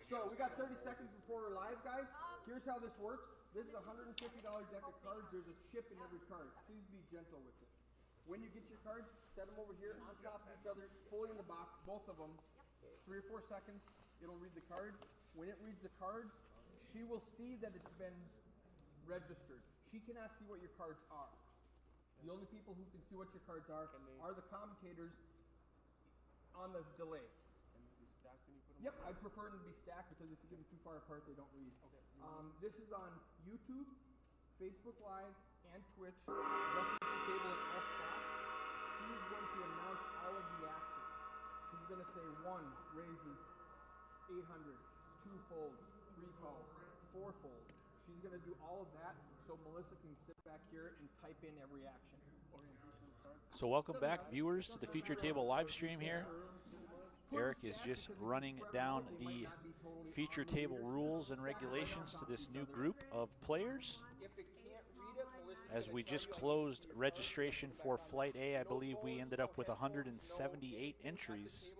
So we got 30 seconds before we're live, guys. Here's how this works. This is a $150 deck of cards. There's a chip in every card. Please be gentle with it. When you get your cards, set them over here on top of each other, fully in the box, both of them. 3 or 4 seconds, it'll read the card. When it reads the cards, she will see that it's been registered. She cannot see what your cards are. The only people who can see what your cards are the commentators on the delay. Can they be stacked when you put them? Yep, I prefer them to be stacked because if you get them too far apart, they don't read. Okay. This is on YouTube, Facebook Live, and Twitch. Roughrider table at all spots. She is going to announce all of the action. She's going to say 1 raises 800, 2 folds, 3 calls, 4 folds. She's going to do all of that so Melissa can sit back here and type in every action. So welcome back, viewers, to the feature table live stream here. Eric is just running down the feature table rules and regulations to this new group of players. As we just closed registration for Flight A, I believe we ended up with 178 entries.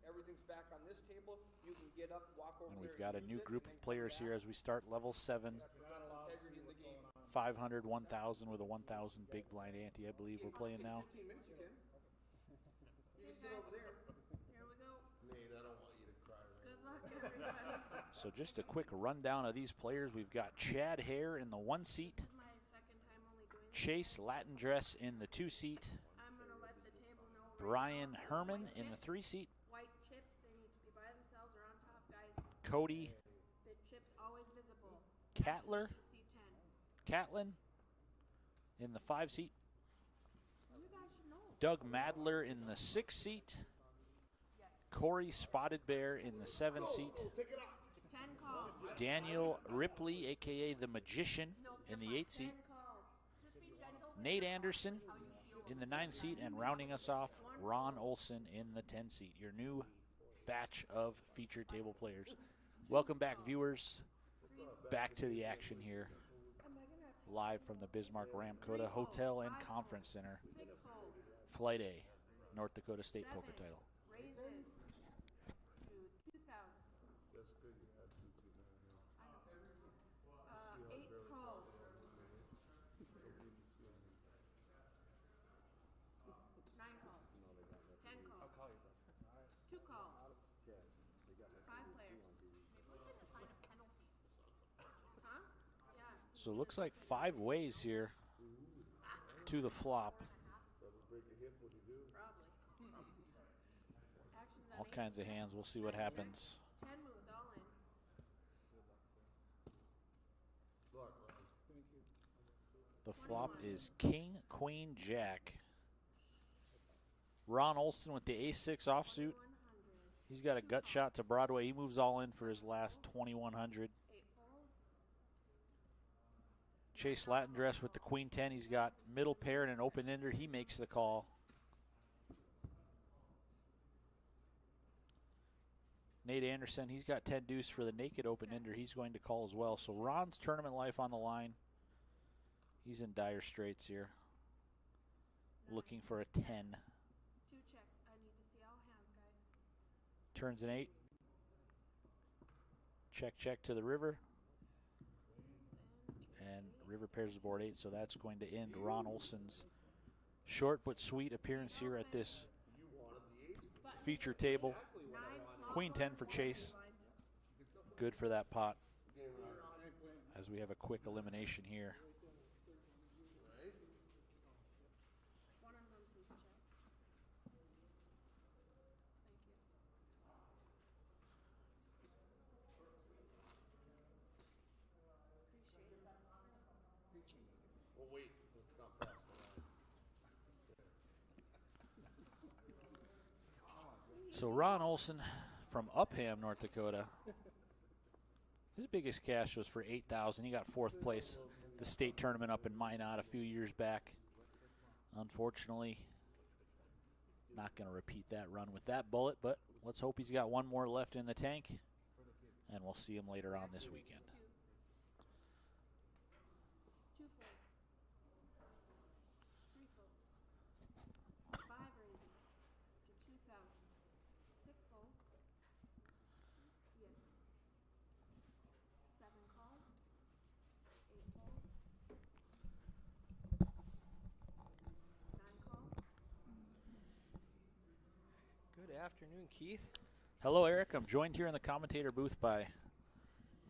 Everything's back on this table. You can get up, walk over. And we've got a new group of players here as we start level 7. 500, 1,000 with a 1,000 big blind ante, I believe we're playing now. 15 minutes you can. You can sit over there. Here we go. Nate, I don't want you to cry right Good luck, everybody. So just a quick rundown of these players. We've got Chad Hare in the 1 seat. This is my second time only doing this. Chase Latin Dress in the 2 seat. I'm going to let the table know. Brian Herman in the 3 seat. White chips, they need to be by themselves or on top, guys. Cody The chips always visible. Cattler, C10. Catlin in the 5 seat. You guys should know. Doug Madler in the 6 seat. Yes. Corey Spotted Bear in the 7 seat. 10 calls. Daniel Ripley, a.k.a. the Magician, in the 8 seat. 10 calls. Just be gentle. Nate Anderson in the 9 seat, and rounding us off, Ron Olson in the 10 seat. Your new batch of feature table players. Welcome back, viewers. Back to the action here. Live from the Bismarck Ramkota Hotel and Conference Center. 6 calls. Flight A, North Dakota State Poker Title. Raises to 2,000. That's good. You had 2,200. 8 calls. 9 calls. 10 calls. I'll call you, bro. 2 calls. 5 players. Huh? Yeah. So it looks like 5 ways here to the flop. Probably break a hip when you do. Probably. Actions on All 8. kinds of hands. We'll see what happens. 10 moves all in. Luck, man. The flop is King, Queen, Jack. Ron Olson with the ace-6 offsuit. 100. He's got a gut shot to Broadway. He moves all in for his last 2,100. 8 folds. Chase Latin Dress with the Queen 10. He's got middle pair and an open-ender. He makes the call. Nate Anderson, he's got 10 deuce for the naked open-ender. He's going to call as well. So Ron's tournament life on the line. He's in dire straits here. Looking for a 10. 2 checks. I need to see all hands, guys. Turns an 8. Check, check to the river. And river pairs the board 8, so that's going to end Ron Olson's short but sweet appearance here at this feature table. Queen 10 for Chase. Good for that pot. As we have a quick elimination here. One on one, please check. Thank you. Appreciate it. Well, wait. Let's not pass the line. So Ron Olson from Upham, North Dakota. His biggest cash was for $8,000. He got 4th place at the state tournament up in Minot a few years back. Unfortunately, not going to repeat that run with that bullet, but let's hope he's got one more left in the tank, and we'll see him later on this weekend. 2 folds. 3 folds. 5 raises to 2,000. 6 folds. afternoon, Keith. Hello, Eric. I'm joined here in the commentator booth by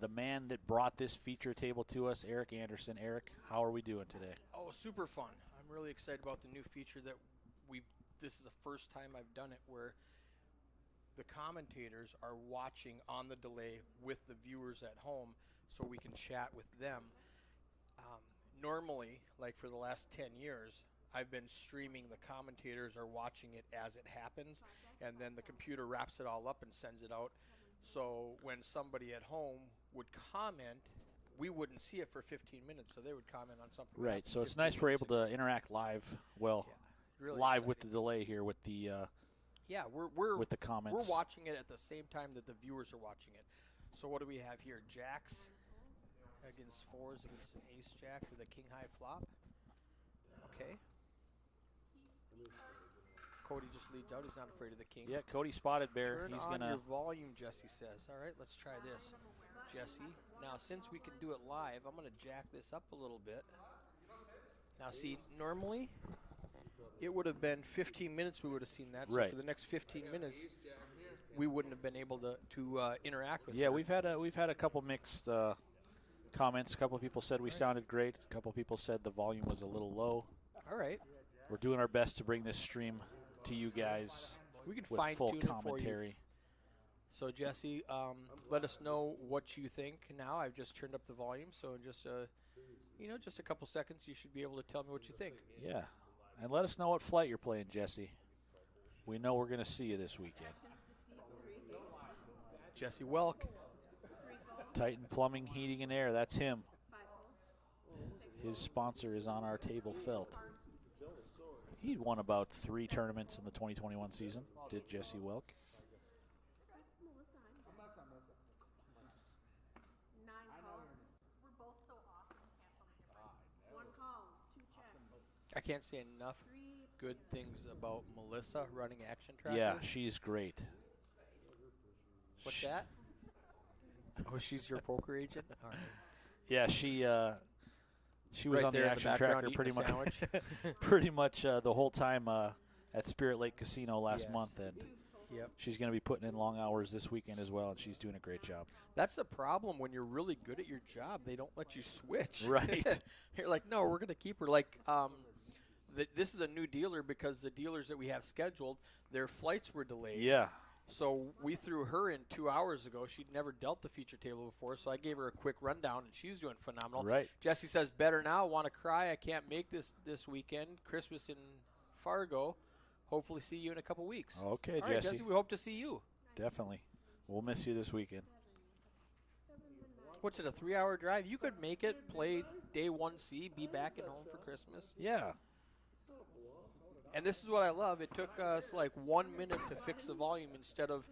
the man that brought this feature table to us, Eric Anderson. Eric, how are we doing today? Oh, super fun. I'm really excited about the new feature that this is the first time I've done it where the commentators are watching on the delay with the viewers at home so we can chat with them. Normally, like for the last 10 years, I've been streaming. The commentators are watching it as it happens, and then the computer wraps it all up and sends it out. So when somebody at home would comment, we wouldn't see it for 15 minutes, so they would comment on something. Right, so it's nice we're able to interact live, Really live exciting. with the delay here with the with the comments. We're watching it at the same time that the viewers are watching it. So what do we have here? Jacks against fours against an ace jack with a king high flop. Okay. Cody just leads out. He's not afraid of the king. Yeah, Cody spotted bear. Turn He's on gonna your volume, Jesse says. All right, let's try this. Jesse, now since we can do it live, I'm going to jack this up a little bit. Now see, normally it would have been 15 minutes we would have seen that. So right. for the next 15 minutes, we wouldn't have been able to interact with Yeah, her. we've had a couple mixed comments. A couple of people said we sounded great. A couple of people said the volume was a little low. All right. We're doing our best to bring this stream to you guys We can with fine full tune it for you. commentary. So Jesse, let us know what you think now. I've just turned up the volume, so in just a couple seconds, you should be able to tell me what you think. Yeah, and let us know what flight you're playing, Jesse. We know we're going to see you this weekend. Jesse Welk. Titan Plumbing, Heating, and Air. That's him. His sponsor is on our table, Felt. He won about 3 tournaments in the 2021 season. Did Jesse Welk? I can't say enough good things about Melissa running Action Tracker. Yeah, she's great. What's that? Oh, she's your poker agent? All right. Yeah, she was Right on there the in the Action background Tracker eating pretty a much, sandwich. pretty much the whole time at Spirit Lake Casino last Yes. month, and Yep. she's going to be putting in long hours this weekend as well, and she's doing a great job. That's the problem when you're really good at your job. They don't let you switch. Right. You're like, no, we're going to keep her. Like, this is a new dealer because the dealers that we have scheduled, their flights were delayed. Yeah. So we threw her in 2 hours ago. She'd never dealt the feature table before, so I gave her a quick rundown, and she's doing phenomenal. Right. Jesse says, better now. Want to cry. I can't make this weekend. Christmas in Fargo. Hopefully see you in a couple weeks. Okay, All right, Jesse. Jesse, we hope to see you. Definitely. We'll miss you this weekend. What's it, a 3-hour drive? You could make it, play day 1C, be back at home for Christmas. Yeah. And this is what I love. It took us like 1 minute to fix the volume instead of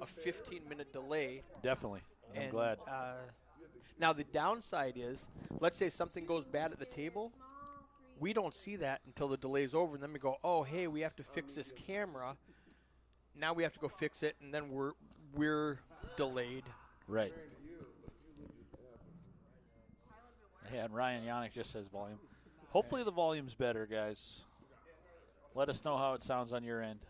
a 15-minute delay. Definitely. I'm And, glad. Now, the downside is, let's say something goes bad at the table. We don't see that until the delay's over, and then we go, oh, hey, we have to fix this camera. Now we have to go fix it, and then we're delayed. Right. Yeah, and Ryan Yannick just says volume. Hopefully the volume's better, guys. Let us know how it sounds on your end.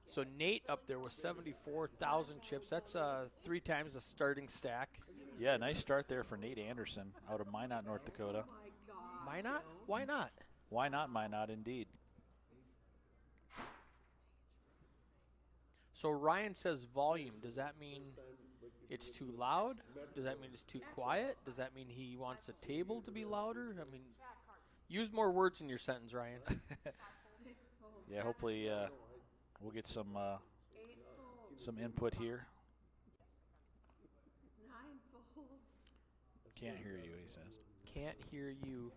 So Nate up there with 74,000 chips. That's 3 times the starting stack. Yeah, nice start there for Nate Anderson out of Minot, North Dakota. Minot? Why not? Why not Minot, indeed? So Ryan says volume. Does that mean it's too loud? Does that mean it's too quiet? Does that mean he wants the table to be louder? I mean, use more words in your sentence, Ryan. Yeah, hopefully we'll get some input here. Can't hear you, he says. Can't hear you.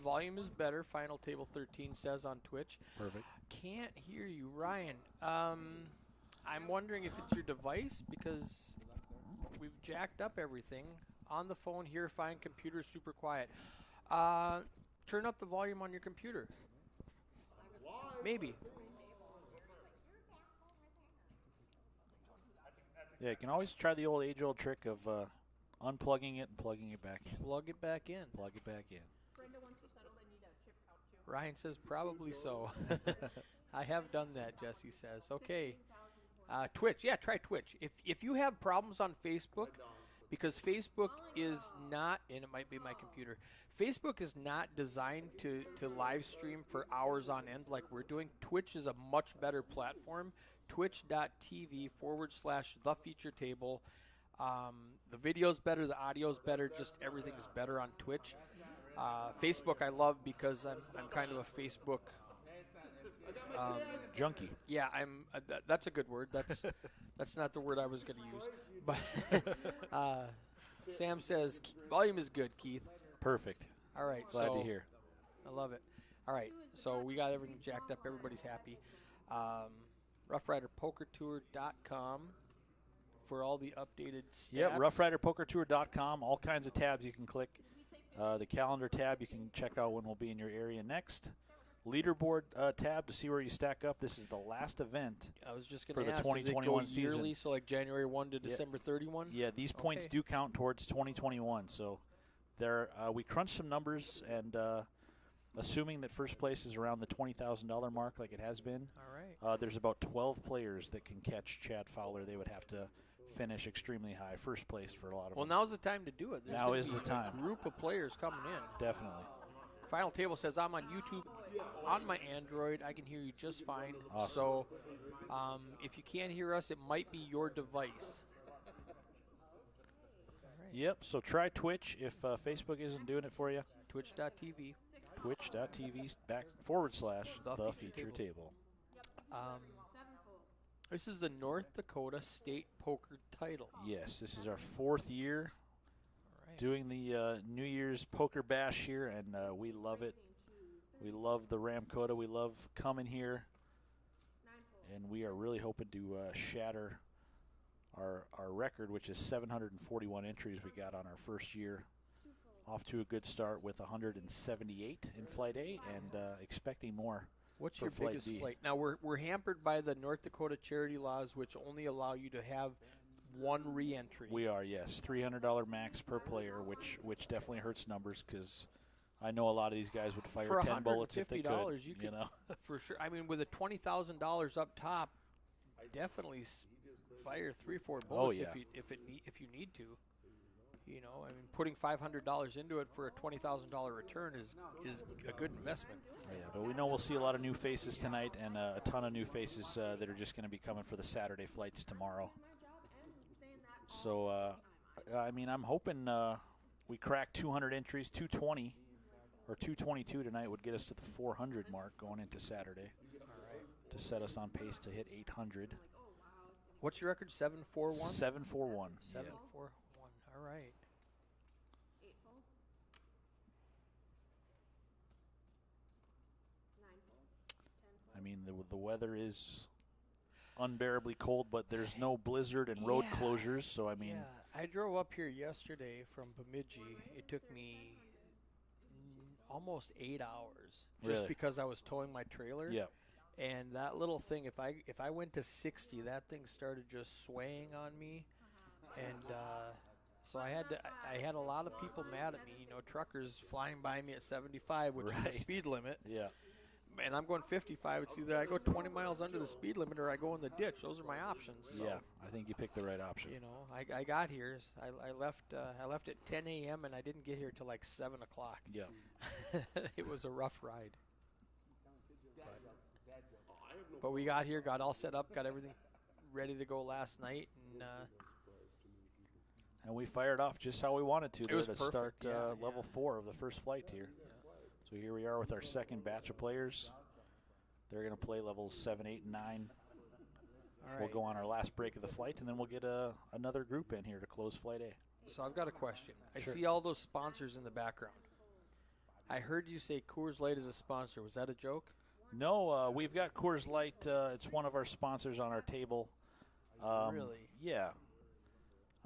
Volume is better. Final Table 13 says on Twitch. Perfect. Can't hear you, Ryan. I'm wondering if it's your device because we've jacked up everything. On the phone here, fine. Computer super quiet. Turn up the volume on your computer. Maybe. Yeah, you can always try the age-old trick of unplugging it and plugging it back in. Plug it back in. Plug it back in. Brenda, once you're settled, I need a chip count too. Ryan says probably so. I have done that, Jesse says. Okay. Twitch. Yeah, try Twitch. If you have problems on Facebook, because Facebook is not, and it might be my computer, Facebook is not designed to live stream for hours on end like we're doing. Twitch is a much better platform. Twitch.tv/the feature table. The video's better, the audio's better, just everything's better on Twitch. Facebook I love because I'm kind of a Facebook Junkie. yeah, I'm. That's a good word. That's not the word I was going to use. But Sam says volume is good, Keith. Perfect. All right, Glad so to hear. I love it. All right, so we got everything jacked up. Everybody's happy. Roughriderpokertour.com for all the updated stats. Yep, roughriderpokertour.com. All kinds of tabs you can click. The calendar tab, you can check out when we'll be in your area next. Leaderboard tab to see where you stack up. This is the last event. I was just for going to the ask, 2021 does it go yearly, season. so like January 1 to December 31? Yeah, these points do count towards 2021. So there, we crunched some numbers, and assuming that first place is around the $20,000 mark like it has been, All right. there's about 12 players that can catch Chad Fowler. They would have to finish extremely high, first place for a lot of Well, them. now's the time to do it. There's Now gonna is be the time. A group of players coming in. Definitely. Final Table says, I'm on YouTube on my Android. I can hear you just fine. Awesome. So if you can't hear us, it might be your device. Yep, so try Twitch if Facebook isn't doing it for you. Twitch.tv. Twitch.tv/the feature table. This is the North Dakota State Poker title. Yes, this is our 4th year All right. doing the New Year's Poker Bash here, and we love it. We love the Ramkota. We love coming here, and we are really hoping to shatter our record, which is 741 entries we got on our first year. Off to a good start with 178 in Flight A, and expecting more. What's for your Flight biggest B. flight? Now, we're hampered by the North Dakota charity laws, which only allow you to have one re-entry. We are, yes, $300 max per player, which definitely hurts numbers because I know a lot of these guys would fire For 10 bullets if they could. $150, you You could know, for sure. I mean, with a $20,000 up top, definitely fire 3 or 4 bullets yeah. if you need to. You know, I mean, putting $500 into it for a $20,000 return is a good investment. yeah, but we know we'll see a lot of new faces tonight, and a ton of new faces that are just going to be coming for the Saturday flights tomorrow. So, I mean, I'm hoping we crack 200 entries. 220 or 222 tonight would get us to the 400 mark going into Saturday. All right. To set us on pace to hit 800. What's your record? 741. 741. 741. All right. I mean, the weather is unbearably cold, but there's no blizzard and road closures. So I mean, I drove up here yesterday from Bemidji. It took me almost 8 hours just Really? because I was towing my trailer. yeah. And that little thing, if I went to 60, that thing started just swaying on me, and so I had a lot of people mad at me. You know, truckers flying by me at 75, which is Right. the speed limit, Yeah. and I'm going 55. It's either I go 20 miles under the speed limit or I go in the ditch. Those are my options. So, Yeah. I think you picked the right option. you know, I got here. I left at 10 a.m. and I didn't get here till like 7 o'clock. Yeah. It was a rough ride. But we got here, got all set up, got everything ready to go last night, And we fired off just how we wanted to there was to perfect, start yeah, level 4 of the first flight here. So here we are with our second batch of players. They're going to play levels 7, 8, and 9. all right. We'll go on our last break of the flight, and then we'll get another group in here to close Flight A. So I've got a question. I Sure. see all those sponsors in the background. I heard you say Coors Light is a sponsor. Was that a joke? No, we've got Coors Light. It's one of our sponsors on our table. Really? Yeah.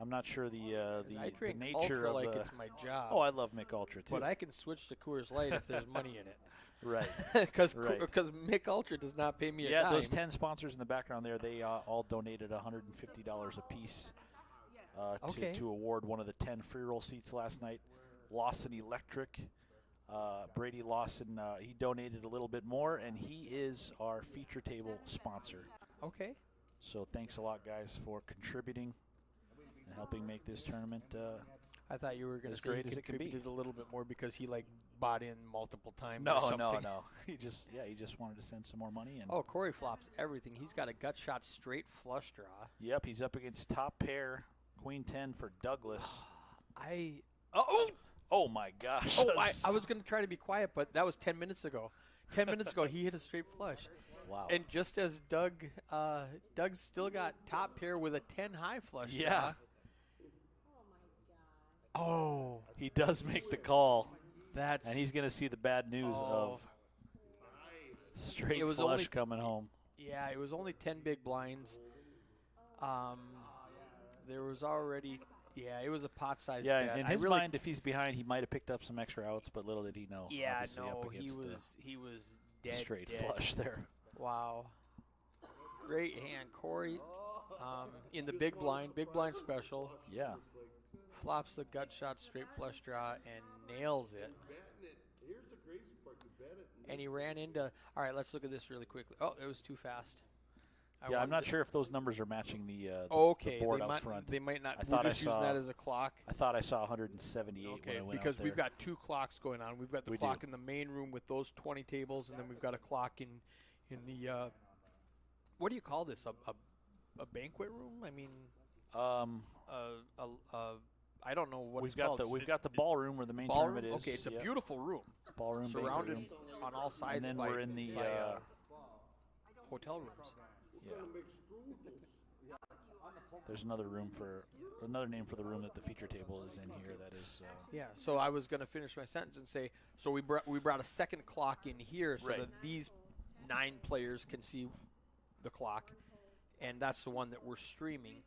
I'm not sure the I drink nature Ultra of like the. it's my job. Oh, I love Mick Ultra too. but I can switch to Coors Light if there's money in it. right. Because Right. Mick Ultra does not pay me a Yeah, dime. those 10 sponsors in the background there, they all donated $150 a piece Okay. to award one of the 10 free roll seats last night. Lawson Electric, Brady Lawson, he donated a little bit more, and he is our feature table sponsor. Okay. So thanks a lot, guys, for contributing and helping make this tournament. I thought you were going to As say great he as it can be. contributed a little bit more because he like bought in multiple times. or No. something. He just wanted to send some more money. And Oh, Corey flops everything. He's got a gut shot straight flush draw. yep, he's up against top pair, Queen 10 for Douglas. Oh my gosh! I was going to try to be quiet, but that was 10 minutes ago. 10 minutes ago, he hit a straight flush. Wow. And just as Doug's still got top pair with a 10 high flush. Yeah. draw. Oh, He does make the call, that's and he's going to see the bad news of straight It was flush only- coming home. yeah. It was only 10 big blinds. There was already it was a pot size. Yeah, bet. in I his really- mind, if he's behind, he might have picked up some extra outs, but little did he know. Yeah, obviously, up no, he against was the dead. straight dead. flush there. Wow. Great hand, Corey. In the big blind special, Yeah. flops the gut shot straight flush draw and nails it. Here's the crazy part. You bet it. And he ran into. All right, let's look at this really quickly. Oh, it was too fast. Yeah, I'm not sure if those numbers are matching the Okay, board they up might. front. They might not. I We're thought I just using saw- that as a clock. I thought I saw 178 when Okay, I went because out we've there. got two clocks going on. We've got the We clock do. in the main room with those 20 tables, and then we've got a clock in the. What do you call this? A banquet room? I mean, I don't know what We've it's got called. we've got the ballroom where the main Ballroom? tournament is. Okay, it's a Yep. beautiful room, ballroom, banquet surrounded room. on all sides And then by, we're in the by, hotel rooms. yeah. There's another name for the room that the feature table is in here. That is. Yeah, so I was going to finish my sentence and say, so we brought a second clock in here so Right. that these 9 players can see the clock, and that's the one that we're streaming.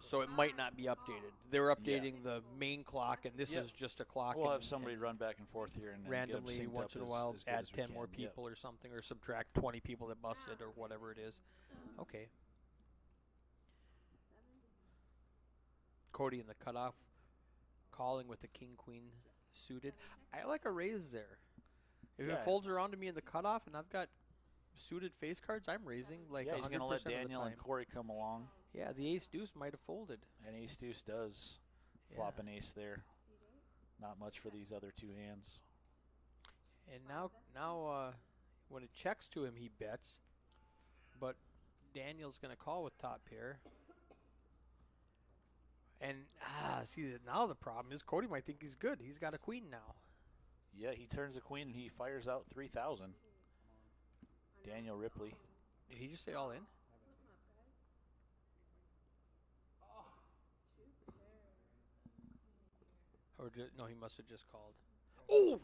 So it might not be updated. They're updating the main clock, and this Yep. is just a clock. We'll and- have somebody run back and forth here and randomly get 'em synced once up in a while as good add as we 10 can. more Yep. people or something, or subtract 20 people that busted or whatever it is. Okay. Cody in the cutoff, calling with the king queen suited. I like a raise there. If Yeah. it folds around to me in the cutoff and I've got suited face cards, I'm raising like Yeah, he's going to let 100% of the Daniel and time. Corey come along. Yeah, the ace deuce might have folded. And ace deuce does flop an ace there. Not much for these other two hands. And now when it checks to him, he bets. But Daniel's going to call with top pair. And, see, now the problem is Cody might think he's good. He's got a queen now. Yeah, he turns the queen and he fires out 3,000. Daniel Ripley. Did he just say all in? Or no, he must have just called. Oh,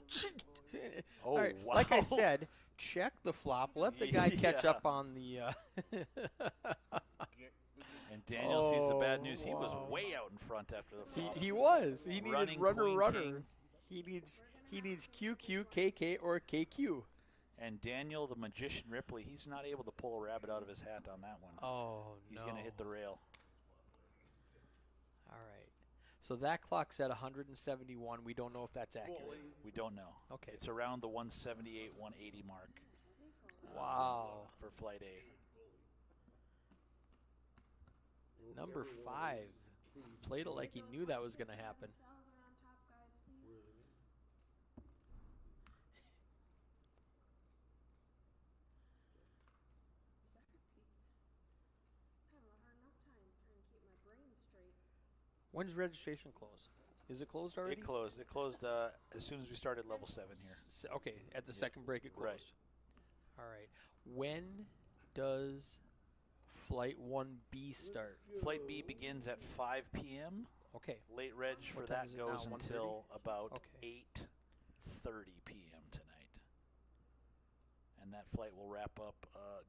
Oh, all right. wow. Like I said, check the flop. Let the guy catch Yeah. up on the. And Daniel sees the bad news. He was wow. way out in front after the flop. He was. He needed Running runner. queen, king. He needs QQ, KK, or KQ. And Daniel, the magician Ripley, he's not able to pull a rabbit out of his hat on that one. Oh, He's no. going to hit the rail. All right. So that clock's at 171. We don't know if that's accurate. We don't know. Okay. It's around the 178, 180 mark. Wow. For flight A. Number 5 played it like he knew that was going to happen. When's registration close? Is it closed already? It closed. It closed as soon as we started level 7 here. Okay, at the second break it closed. Right. All right. When does Flight 1B start? Flight B begins at 5 p.m. Okay. Late reg for What time that is it now, goes 1:30? until about Okay. 8:30 p.m. tonight. And that flight will wrap up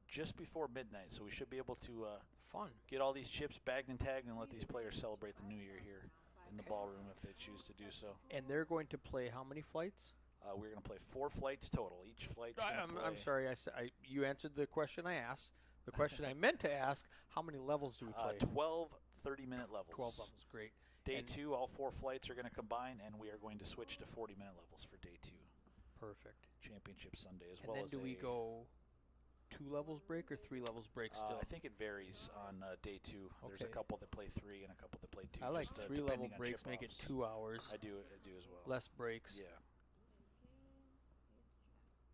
just before midnight, so we should be able to Fun. get all these chips bagged and tagged and let these players celebrate the new year here in the ballroom if they choose to do so. And they're going to play how many flights? We're going to play 4 flights total. Each flight's going to play. I'm sorry. You answered the question I asked. The question I meant to ask, how many levels do we play? 12 30-minute levels. 12 levels. Great. Day And- 2, all 4 flights are going to combine, and we are going to switch to 40-minute levels for Day 2. Perfect. Championship Sunday, as And well then as do we go 2 levels break or 3 levels break still? I think it varies on Day 2. There's a Okay. couple that play 3 and a couple that play 2. I like just, 3 level depending on breaks, make it chip-offs. 2 hours, I do as well. less breaks. Yeah.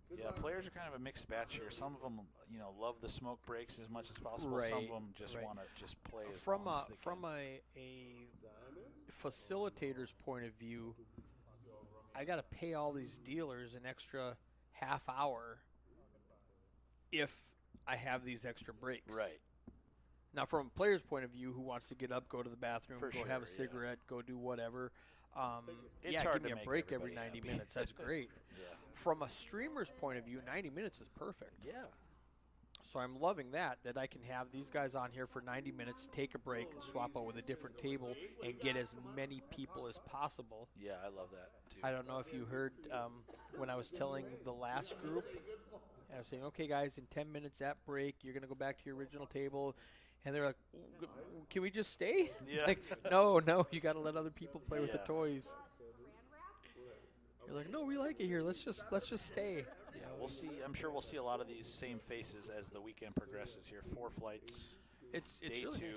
Good Yeah, luck. players are kind of a mixed batch here. Some of them, love the smoke breaks as much as possible. Some of Right, them just right. want to just play as From long a as they from can. a facilitator's point of view, I got to pay all these dealers an extra half hour if I have these extra breaks. Right. Now, from a player's point of view, who wants to get up, go to the bathroom, For go have a sure, yeah. cigarette, go do whatever. It's yeah, hard give me to a make break every everybody 90 happy. minutes. That's great. Yeah. From a streamer's point of view, 90 minutes is perfect. Yeah. So I'm loving that I can have these guys on here for 90 minutes, take a break, swap out with a different table, and get as many people as possible. Yeah, I love that too. I don't know if you heard when I was telling the last group, I was saying, okay, guys, in 10 minutes at break, you're going to go back to your original table. And they're like, can we just stay? Yeah. Like, no, you got to let other people play with the Yeah. toys. You're like, no, we like it here. Let's just stay. Yeah, we'll see. I'm sure we'll see a lot of these same faces as the weekend progresses here. 4 flights. It's Day really 2. nice.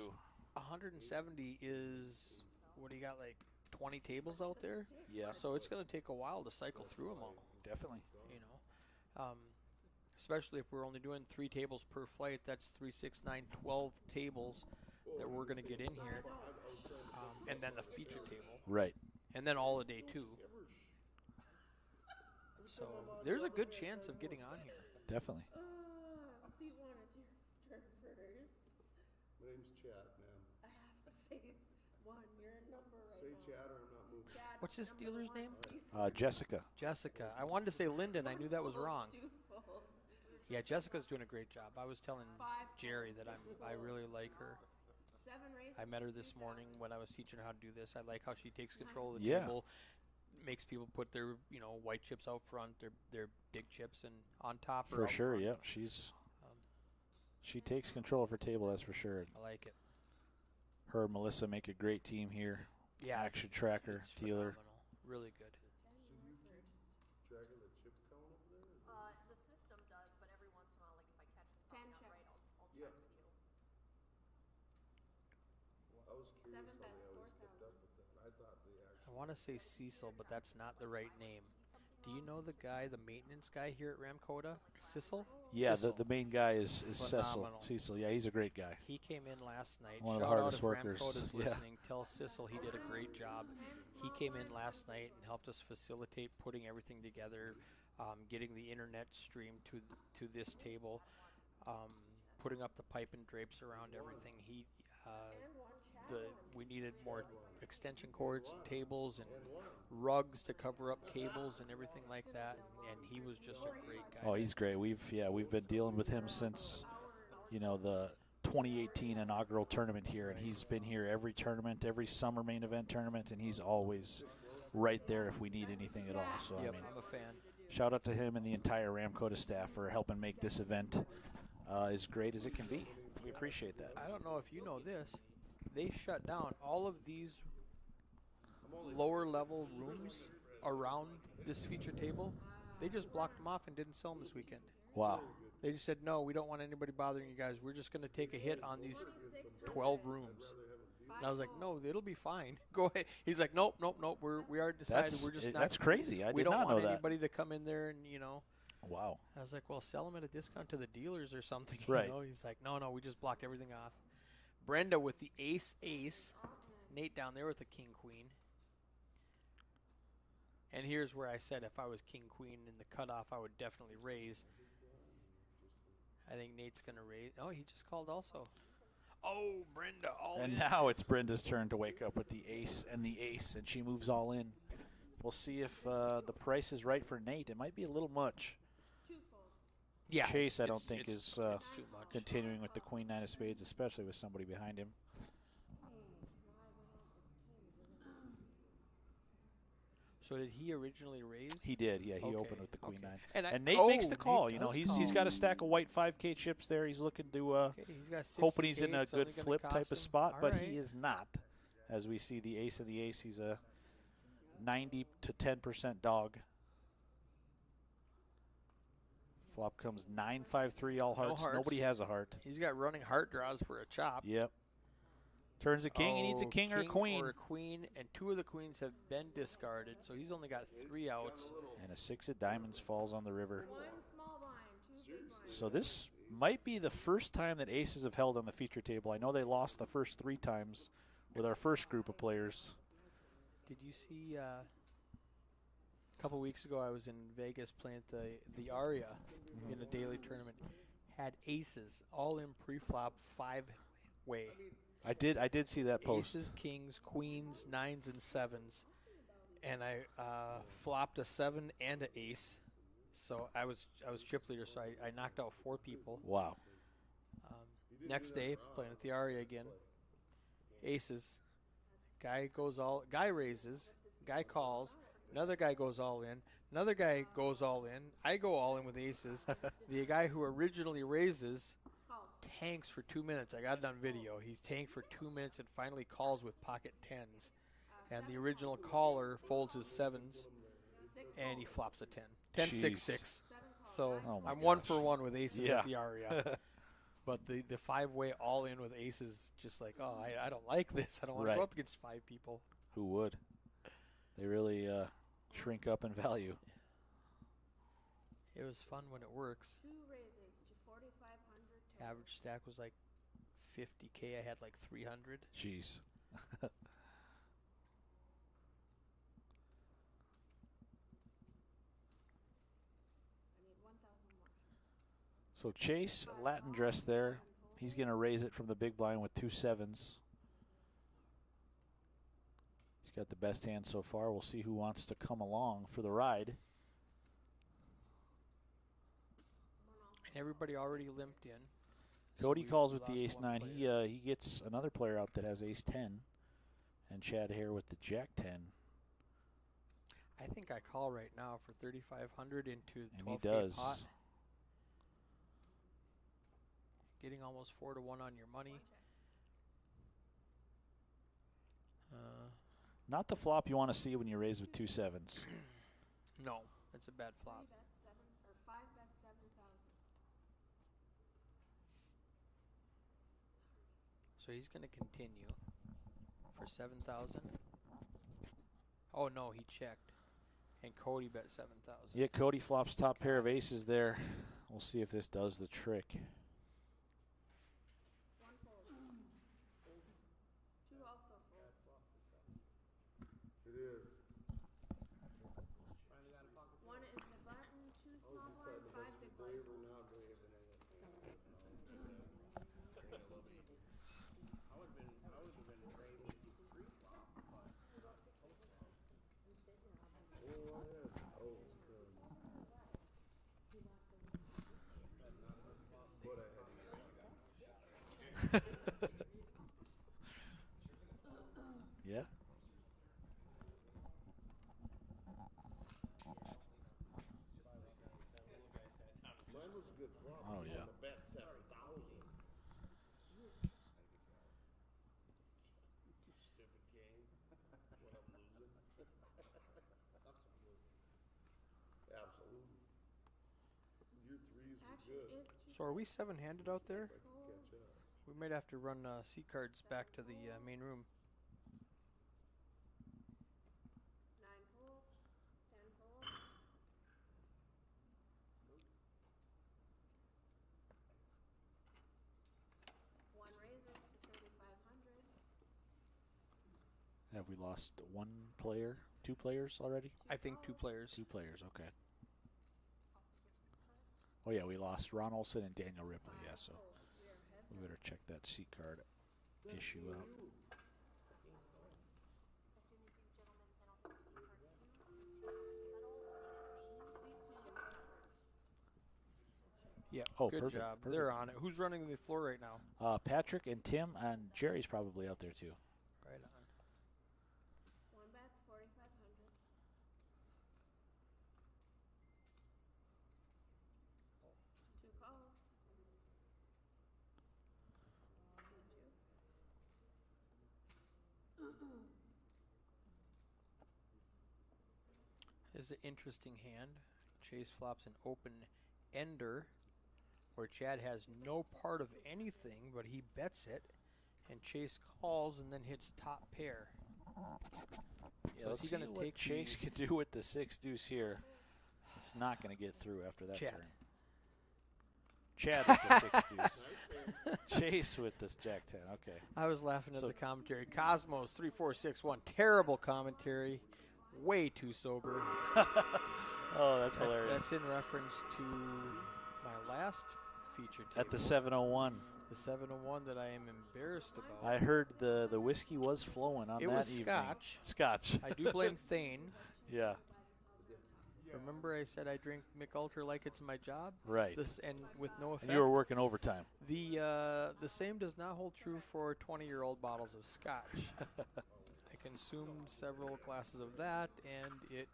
170 is, what do you got, like 20 tables out there? Yeah, So it's going to take a while to cycle through them all, definitely. you know. Especially if we're only doing 3 tables per flight, that's 3, 6, 9, 12 tables that we're going to get in here. And then the feature table. Right. And then all of day 2. So there's a good chance of getting on here. Definitely. Seat 1 is your turn first. My name's Chad, man. I have to say 1. You're a number right Say now. Chad or I'm not moving. Chad, What's this number dealer's 1. name? Jessica. Jessica. I wanted to say Lyndon. I knew that was wrong. Twofold. Yeah, Jessica's doing a great job. I was telling 5 Jerry that I really like her. 7 races. I met her this morning when I was teaching her how to do this. I like how she takes control of the Yeah. table, makes people put their white chips out front, their big chips, and on top or For out sure, front. yeah. She Um, takes control of her table, that's for sure. I like it. Her and Melissa make a great team here. Yeah, Action it's- tracker, it's dealer. phenomenal. Really good. Tracking the chip count over there? The system does, but every once in a while, like if I catch them 10 popping up right, I'll Yeah. check with you. I was curious 7 how they bets, always kept 4,000. up with that. I thought they I actually. want to say Cecil, but that's not the right name. Do you know the guy, the maintenance guy here at Ramcota? Cecil? Yeah, Cecil. the main guy is Cecil. Phenomenal. Cecil, yeah, he's a great guy. He came in last night. One of the Shout hardest out if workers. Ramcota's Yeah. listening. Tell Cecil he did a great job. He came in last night and helped us facilitate putting everything together, getting the internet stream to this table, putting up the pipe and drapes around everything. We needed more extension cords and tables and rugs to cover up cables and everything like that. And he was just a great guy. Oh, he's great. We've been dealing with him since the 2018 inaugural tournament here, and he's been here every tournament, every summer main event tournament, and he's always right there if we need anything at all. So Yep, I mean, I'm a fan. shout out to him and the entire Ramcota staff for helping make this event as great as it can be. We appreciate that. I don't know if you know this. They shut down all of these lower level rooms around this feature table. They just blocked them off and didn't sell them this weekend. Wow. They just said, no, we don't want anybody bothering you guys. We're just going to take a hit on these 12 rooms. And I was like, no, it'll be fine. Go ahead. He's like, nope. We already decided we're just not. That's crazy. I we did don't not know want that. anybody to come in there and, Wow. I was like, well, sell them at a discount to the dealers or something. Right. He's like, no, we just blocked everything off. Brenda with the ace. Nate down there with the king queen. And here's where I said if I was king queen in the cutoff, I would definitely raise. I think Nate's going to raise. Oh, he just called also. Oh, Brenda, all And in. now it's Brenda's turn to wake up with the ace, and she moves all in. We'll see if the price is right for Nate. It might be a little much. Yeah, Chase, I don't it's- think, it's- is it's too much. continuing with the queen nine of spades, especially with somebody behind him. So did he originally raise? He did, yeah. He Okay, opened with the queen okay. nine, And Nate makes the Nate call. does He's got a stack of white 5K chips there. He's looking to Okay, he's got 60 hoping he's in a K, good it's only flip gonna type cost of him- spot, all but right. he is not, as we see the ace of the ace. He's a 90 to 10% dog. Flop comes 9-5-3, all hearts. hearts. Nobody has a heart. He's got running heart draws for a chop. Yep. Turns a king. He needs a king or a queen. Or a queen, and 2 of the queens have been discarded, so he's only got 3 outs. And a 6 of diamonds falls on the river. One small blind, 2 big blinds. So this might be the first time that aces have held on the feature table. I know they lost the first 3 times with our first group of players. Did you see, a couple weeks ago I was in Vegas playing at the Aria in a daily tournament. Had aces, all in pre-flop 5-way. I did see that post. Aces, kings, queens, 9s, and 7s. And I flopped a 7 and an ace. So I was chip leader, so I knocked out 4 people. Wow. Next day, playing at the Aria again. Aces. Guy raises. Guy calls. Another guy goes all in. Another guy goes all in. I go all in with aces. The guy who originally raises tanks for 2 minutes. I got it on video. He tanked for 2 minutes and finally calls with pocket 10s. And the original caller folds his 7s, and he flops a 10. 10-6-6. So Oh my I'm 1 gosh. for 1 with aces Yeah. at the Aria. But the 5-way all in with aces, just like, oh, I don't like this. I don't want to Right. go up against 5 people. Who would? They really shrink up in value. It was fun when it works. 2 raises to 4,500. Average stack was like 50K. I had like 300. Jeez. I need 1,000 more. So Chase, Latin dress there. He's going to raise it from the big blind with 2 7s. He's got the best hand so far. We'll see who wants to come along for the ride. And everybody already limped in. So Cody we calls with the lost ace one 9. player. He gets another player out that has ace 10. And Chad Hare with the jack 10. I think I call right now for 3,500 into And 12K he does. pot. Getting almost 4 to 1 on your money. Not the flop you want to see when you raise with 2 7s. No, that's a bad flop. 3 bets 7 or 5 bets 7,000. So he's going to continue for 7,000. Oh no, he checked. And Cody bet 7,000. Yeah, Cody flops top pair of aces there. We'll see if this does the trick. 1 fold. 2 also fold. It is. 1 is the button, 2 small blind, 5 big blind. Brave or not brave and Yeah. mine was a good flop. Oh, yeah. The bet 7,000. Stupid game. When I'm losing. Absolutely. Your threes were Action good. is to So are we 7-handed out there? If I could catch up. We might have to run C cards back to the main room. 9 fold, 10 fold. One raises to 3,500. Have we lost 1 player? 2 players already? I think 2 players. 2 players, okay. Oh, yeah, we lost Ron Olson and Daniel Ripley, yeah, so we better check that C card issue out. As soon as you gentlemen head off your C-card 2, Yeah. Oh, good perfect, job. perfect. They're on it. Who's running the floor right now? Patrick and Tim, and Jerry's probably out there too. Right on. 1 bet's 4,500. 2 calls. 2, 2. This is an interesting hand. Chase flops an open ender where Chad has no part of anything, but he bets it. And Chase calls and then hits top pair. Yeah, So let's is he see going to what take Chase could do with the 6 deuce here. It's not going to get through after that Chad. turn. Chad with the 6 deuce. Chase with this jack 10. Okay. I was laughing at So- the commentary. Cosmos 3461. Terrible commentary. Way too sober. Oh, that's hilarious. That's in reference to my last feature table. At the 701. The 701 that I am embarrassed about. I heard the whiskey was flowing on It that was evening. Scotch. Scotch. I do blame Thane. Yeah. Remember I said I drink Mick Ultra like it's my job? Right. This and with no effect. And you were working overtime. The same does not hold true for 20-year-old bottles of Scotch. I consumed several glasses of that, and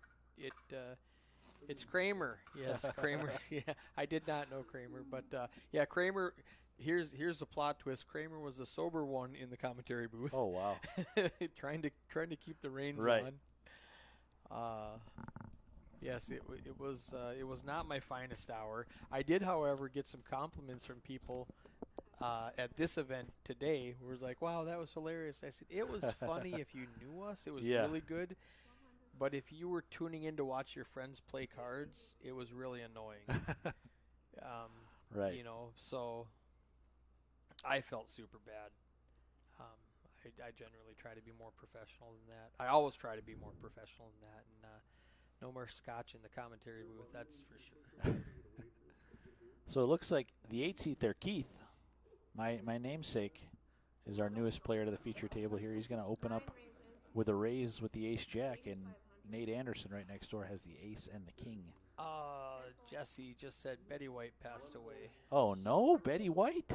it's Kramer. Yes, Kramer. Yeah, I did not know Kramer, but yeah, Kramer. Here's the plot twist. Kramer was the sober one in the commentary booth. Oh wow. trying to keep the reins Right. on. Yes, it was not my finest hour. I did, however, get some compliments from people at this event today. Who was like, "Wow, that was hilarious." I said, "It was funny if you knew us. It was really good. But if you were tuning in to watch your friends play cards, it was really annoying." Right. You know, so I felt super bad. I generally try to be more professional than that. I always try to be more professional than that, and no more Scotch in the commentary booth. That's for sure. So it looks like the 8 seat there, Keith, my namesake, is our newest player to the feature table here. He's going to open up with a raise with the ace jack, and Nate Anderson right next door has the ace and the king. Jesse just said Betty White passed away. Oh no, Betty White.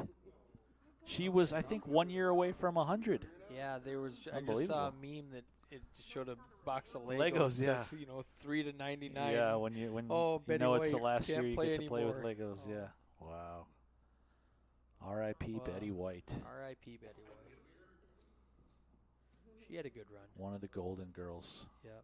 She was, I think, 1 year away from 100. Yeah, there was. I just Unbelievable. saw a meme that it showed a box of Legos. Legos, yeah. Says, 3 to 99. Yeah, when you Betty know it's the White last year can't you play get to play with anymore. Legos. Yeah. Wow. R.I.P. Wow. Betty White. R.I.P. Betty White. She had a good run. One of the golden girls. Yep.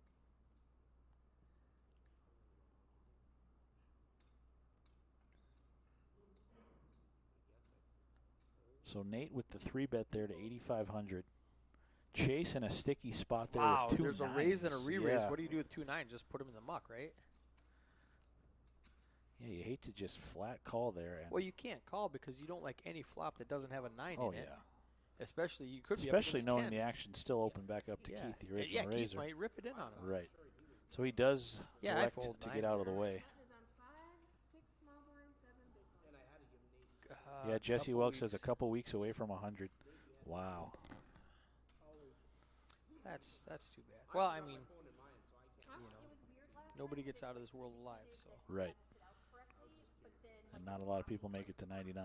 So Nate with the 3-bet there to 8,500. Chase in a sticky spot there Wow, with 2 there's nines. a raise and a re-raise. Yeah. What do you do with 2 9s? Just put them in the muck, right? Yeah, you hate to just flat call there. And Well, you can't call because you don't like any flop that doesn't have a 9 oh, in it. yeah. Especially you could Especially be up knowing against the tens. action's still open back up to Yeah. Keith, the Yeah, original Keith raiser. might rip it in on him. Right. So he does Yeah, I elect fold to nine. get out of the way. Yeah, Jesse couple Welk says a weeks. couple weeks away from 100. Wow. That's too bad. Well, I mean, nobody gets out of this world alive, so. Right. And not a lot of people make it to 99.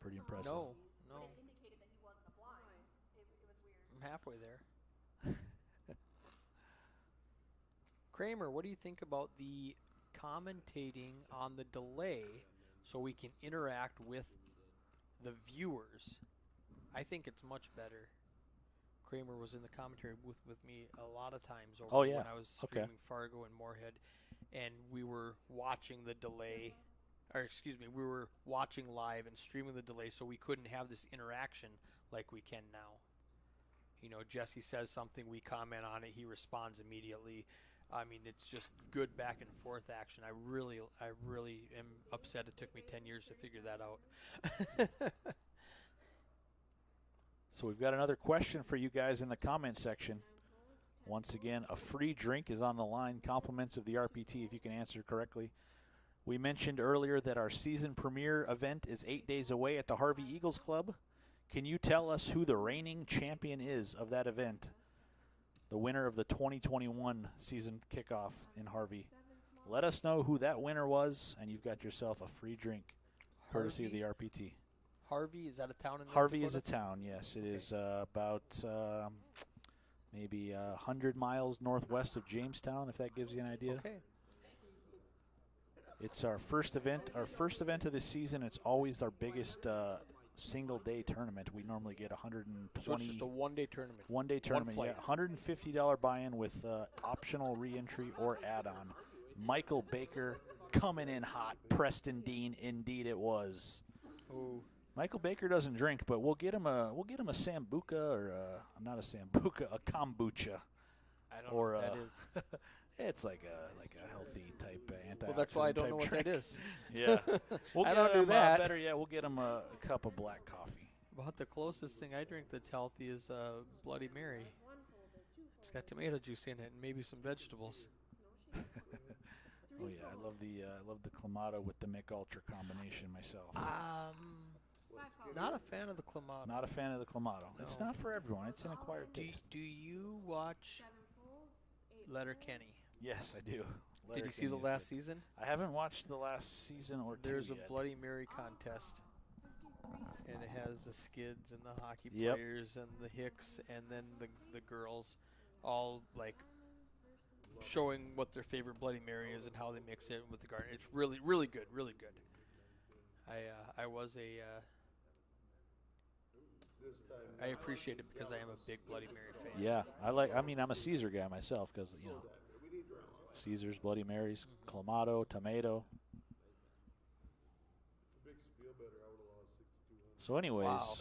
Pretty impressive. No. Indicated that he wasn't a blind. It was weird. I'm halfway there. Kramer, what do you think about the commentating on the delay so we can interact with the viewers? I think it's much better. Kramer was in the commentary booth with me a lot of times over Oh, yeah. when I was Okay. streaming Fargo and Moorhead, and we were watching the delay, or excuse me, we were watching live and streaming the delay, so we couldn't have this interaction like we can now. You know, Jesse says something, we comment on it, he responds immediately. I mean, it's just good back and forth action. I really am upset it took me 10 years to figure that out. So we've got another question for you guys in the comment section. Once again, a free drink is on the line. Compliments of the RPT if you can answer correctly. We mentioned earlier that our season premiere event is 8 days away at the Harvey Eagles Club. Can you tell us who the reigning champion is of that event? The winner of the 2021 season kickoff in Harvey. Let us know who that winner was, and you've got yourself a free drink, courtesy of the RPT. Harvey, is that a town in North Harvey is a Dakota? town, yes. It is about maybe 100 miles northwest of Jamestown, if that gives you an idea. Okay. It's our first event. Our first event of the season. It's always our biggest single day tournament. We normally get 120. So it's just a one-day tournament. One-day tournament, flight. yeah. $150 buy-in with optional re-entry or add-on. Michael Baker coming in hot. Preston Dean, indeed it was. Ooh. Michael Baker doesn't drink, but we'll get him a sambuca or not a sambuca, a kombucha. I don't or know what that is. It's like a healthy type antioxidant. Well, that's why I don't type know what drink. that is. Yeah, we'll I get don't do him, that. Better yet, we'll get him a cup of black coffee. About the closest thing I drink that's healthy is Bloody Mary. It's got tomato juice in it and maybe some vegetables. Oh yeah, I love the Clamato with the Mick Ultra combination myself. Not a fan of the Clamato. Not a fan of the Clamato. No. It's not for everyone. It's an acquired Do, taste. do you watch Letterkenny? Yes, I do. Did you see the last season? I haven't watched the last season or two There's a yet. Bloody Mary contest, and it has the Skids and the hockey Yep. players and the Hicks and then the girls, all like showing what their favorite Bloody Mary is and how they mix it with the garden. It's really, really good, really good. I was a I appreciate it because I am a big Bloody Mary fan. Yeah, I'm a Caesar guy myself because Caesar's, Bloody Marys, Clamato, tomato. So, anyways, Wow.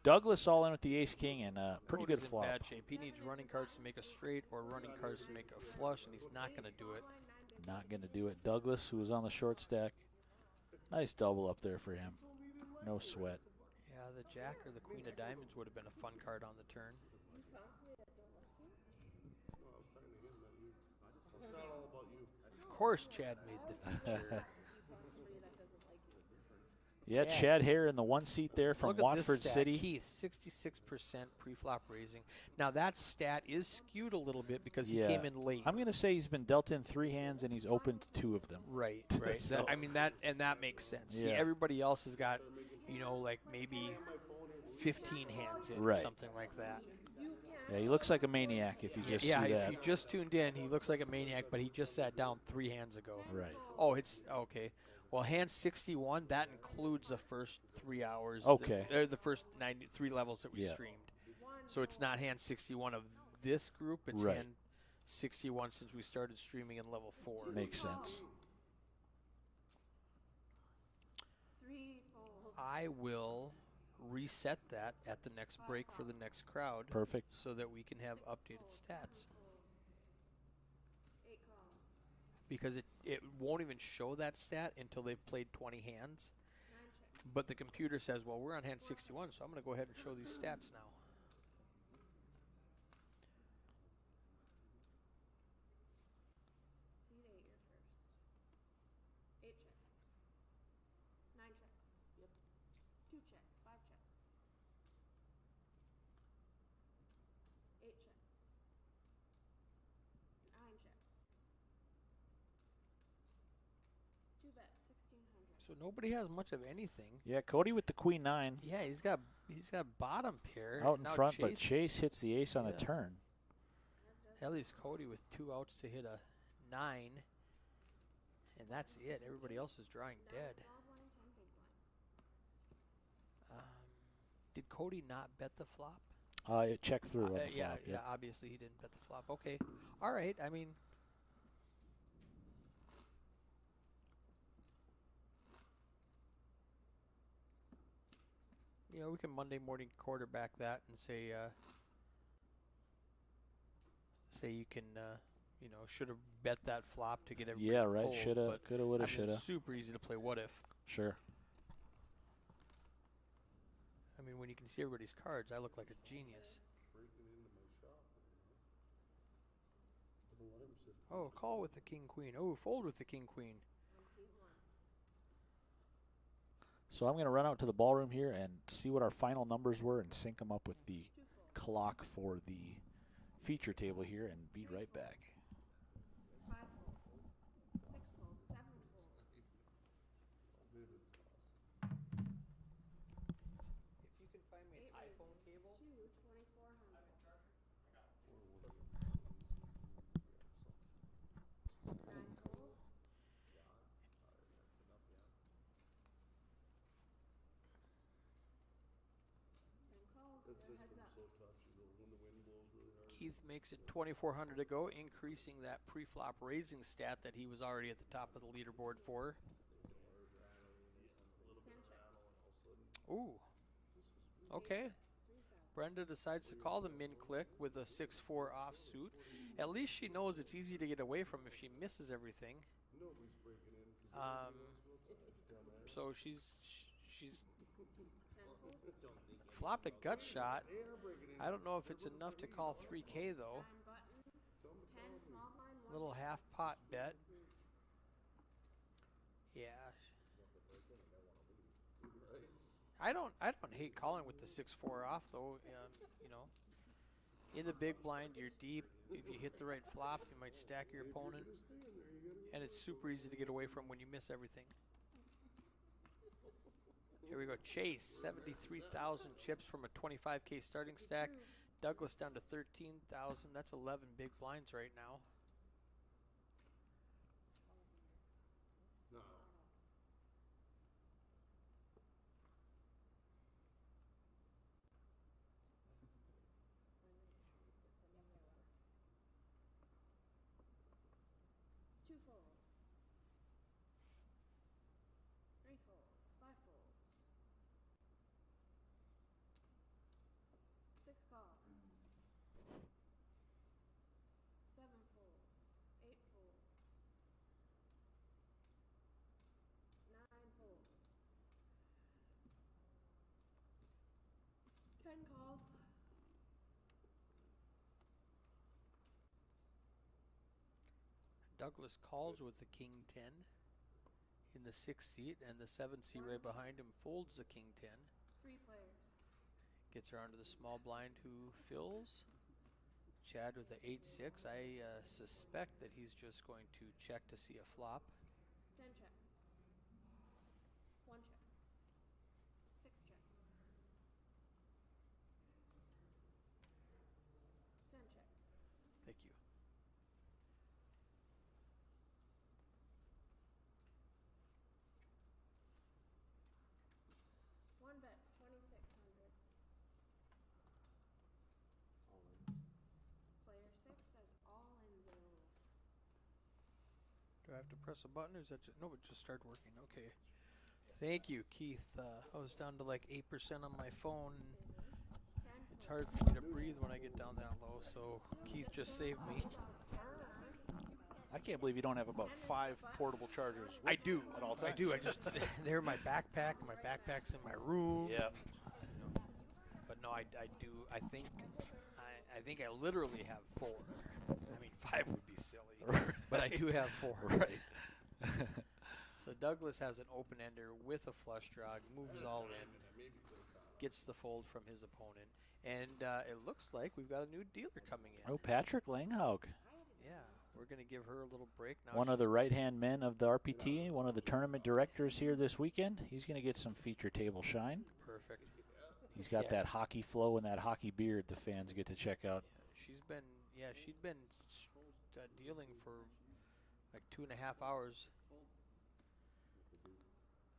Douglas all in with the ace king and pretty Cody's good in flop. bad shape. He needs running cards to make a straight or running cards to make a flush, and he's not going to do it. Not going to do it. Douglas, who was on the short stack, nice double up there for him. No sweat. Yeah, the Jack or the Queen of Diamonds would have been a fun card on the turn. Of course, Chad made the feature. Yeah, Chad. Chad Hare in the one seat there from Look at Watford this stat. City. Keith, 66% pre-flop raising. Now that stat is skewed a little bit because he Yeah. came in late. I'm going to say he's been dealt in 3 hands and he's opened 2 of them. Right, right. So- that makes sense. See, Yeah. everybody else has got, like maybe 15 hands in or Right. something like that. Yeah, he looks like a maniac if you just Yeah, see if that. you just tuned in, he looks like a maniac, but he just sat down 3 hands ago. Right. Oh, it's okay. Well, hand 61, that includes the first 3 hours. Okay. The first 93 levels that we Yeah. streamed. So it's not hand 61 of this group. It's Right. hand 61 since we started streaming in level 4. Makes sense. I will reset that at the next break for the next crowd. Perfect. So that we can have updated stats. Because it won't even show that stat until they've played 20 hands. But the computer says, well, we're on hand 61, so I'm going to go ahead and show these stats now. So nobody has much of anything. Yeah, Cody with the Queen 9 Yeah, he's got bottom pair. out in Now front, but Chase Chase hits the ace on the Yeah. turn. That leaves Cody with 2 outs to hit a 9. And that's it. Everybody else is drawing dead. Did Cody not bet the flop? It checked through on the Yeah, flop. yeah. Obviously, he didn't bet the flop. Okay. All right. I mean, we can Monday morning quarterback that and say you can, should have bet that flop to get everybody Yeah, right. fold, Shoulda, but, coulda, I woulda, mean, shoulda. super easy to play what if. Sure. I mean, when you can see everybody's cards, I look like a genius. Oh, call with the king queen. Oh, fold with the king queen. So I'm going to run out to the ballroom here and see what our final numbers were and sync them up with the clock for the feature table here and be right back. If you can find me an iPhone cable. system's so tough, you know, when the wind blows really hard. Keith makes it 2,400 to go, increasing that pre-flop raising stat that he was already at the top of the leaderboard for. Ooh. Okay. Brenda decides to call the min click with a 6-4 offsuit. At least she knows it's easy to get away from if she misses everything. Nobody's breaking in because So she's flopped a gut shot. I don't know if it's enough to call 3K though. Little half pot bet. Yeah. I don't hate calling with the 6-4 off though. You know, in the big blind you're deep. If you hit the right flop, you might stack your opponent, and it's super easy to get away from when you miss everything. Here we go. Chase, 73,000 chips from a 25K starting stack. Douglas down to 13,000. That's 11 big blinds right now. no. Two folds. Three folds. Five folds. Six calls. Seven folds. Eight folds. Nine folds. 10 calls. Douglas calls with the king 10 in the 6th seat, and the 7th seat right behind him folds the king 10. 3 players. Gets her onto the small blind who fills. Chad with the 8-6. I suspect that he's just going to check to see a flop. 10 checks. 1 check. 6 checks. 10 checks. Thank you. One bet's 2,600. Player 6 says all in zone. Do I have to press a button, or is that just, no, it just started working. Okay. Thank you, Keith. I was down to like 8% on my phone. 10 It's hard for me to breathe when I get down that low, so Keith just saved me. I can't believe you don't have about 5 portable chargers. I do. At all I times. do. I just they're in my backpack. My backpack's in my room. Yeah. But no, I do. I think I literally have 4. I mean, 5 would be silly, but I do have 4. Right. So Douglas has an open ender with a flush draw, moves all in, gets the fold from his opponent, and it looks like we've got a new dealer coming in. Oh, Patrick Langhaug, Yeah, we're gonna give her a little break now. one of the right-hand men of the RPT, one of the tournament directors here this weekend. He's going to get some feature table shine. Perfect. He's got that hockey flow and that hockey beard the fans get to check out. She'd been dealing for like 2.5 hours.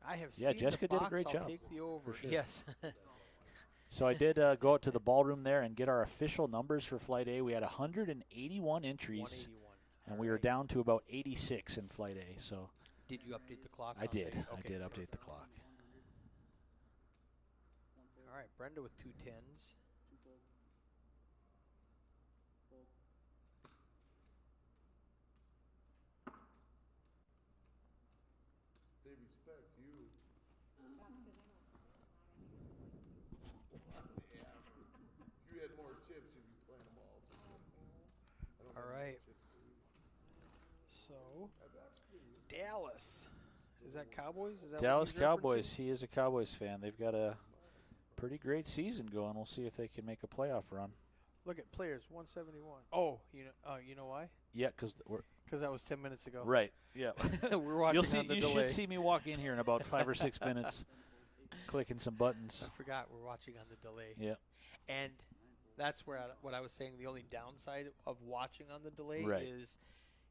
I have seen Jessica the did a box. great I'll job. take the over. sure. Yes. So I did go out to the ballroom there and get our official numbers for Flight A. We had 181 entries, 181. and we were down to about 86 in Flight A. So Did you update the clock? I on did. the- I okay, did update perfect. the clock. All right, Brenda with 2 10s. They respect you. Yeah. You had more chips if you played them all. I don't All have right. chips for you. So Dallas. Is that Cowboys? Is that what Dallas he's Cowboys. referencing? He is a Cowboys fan. They've got a pretty great season going. We'll see if they can make a playoff run. Look at players 171. Oh, you know why? Yeah, because we're Because that was 10 minutes ago. right. Yeah, We're watching you'll see. on the You delay. should see me walk in here in about 5 or 6 minutes, clicking some buttons. I forgot we're watching on the delay. Yeah, And that's where what I was saying. The only downside of watching on the delay Right. is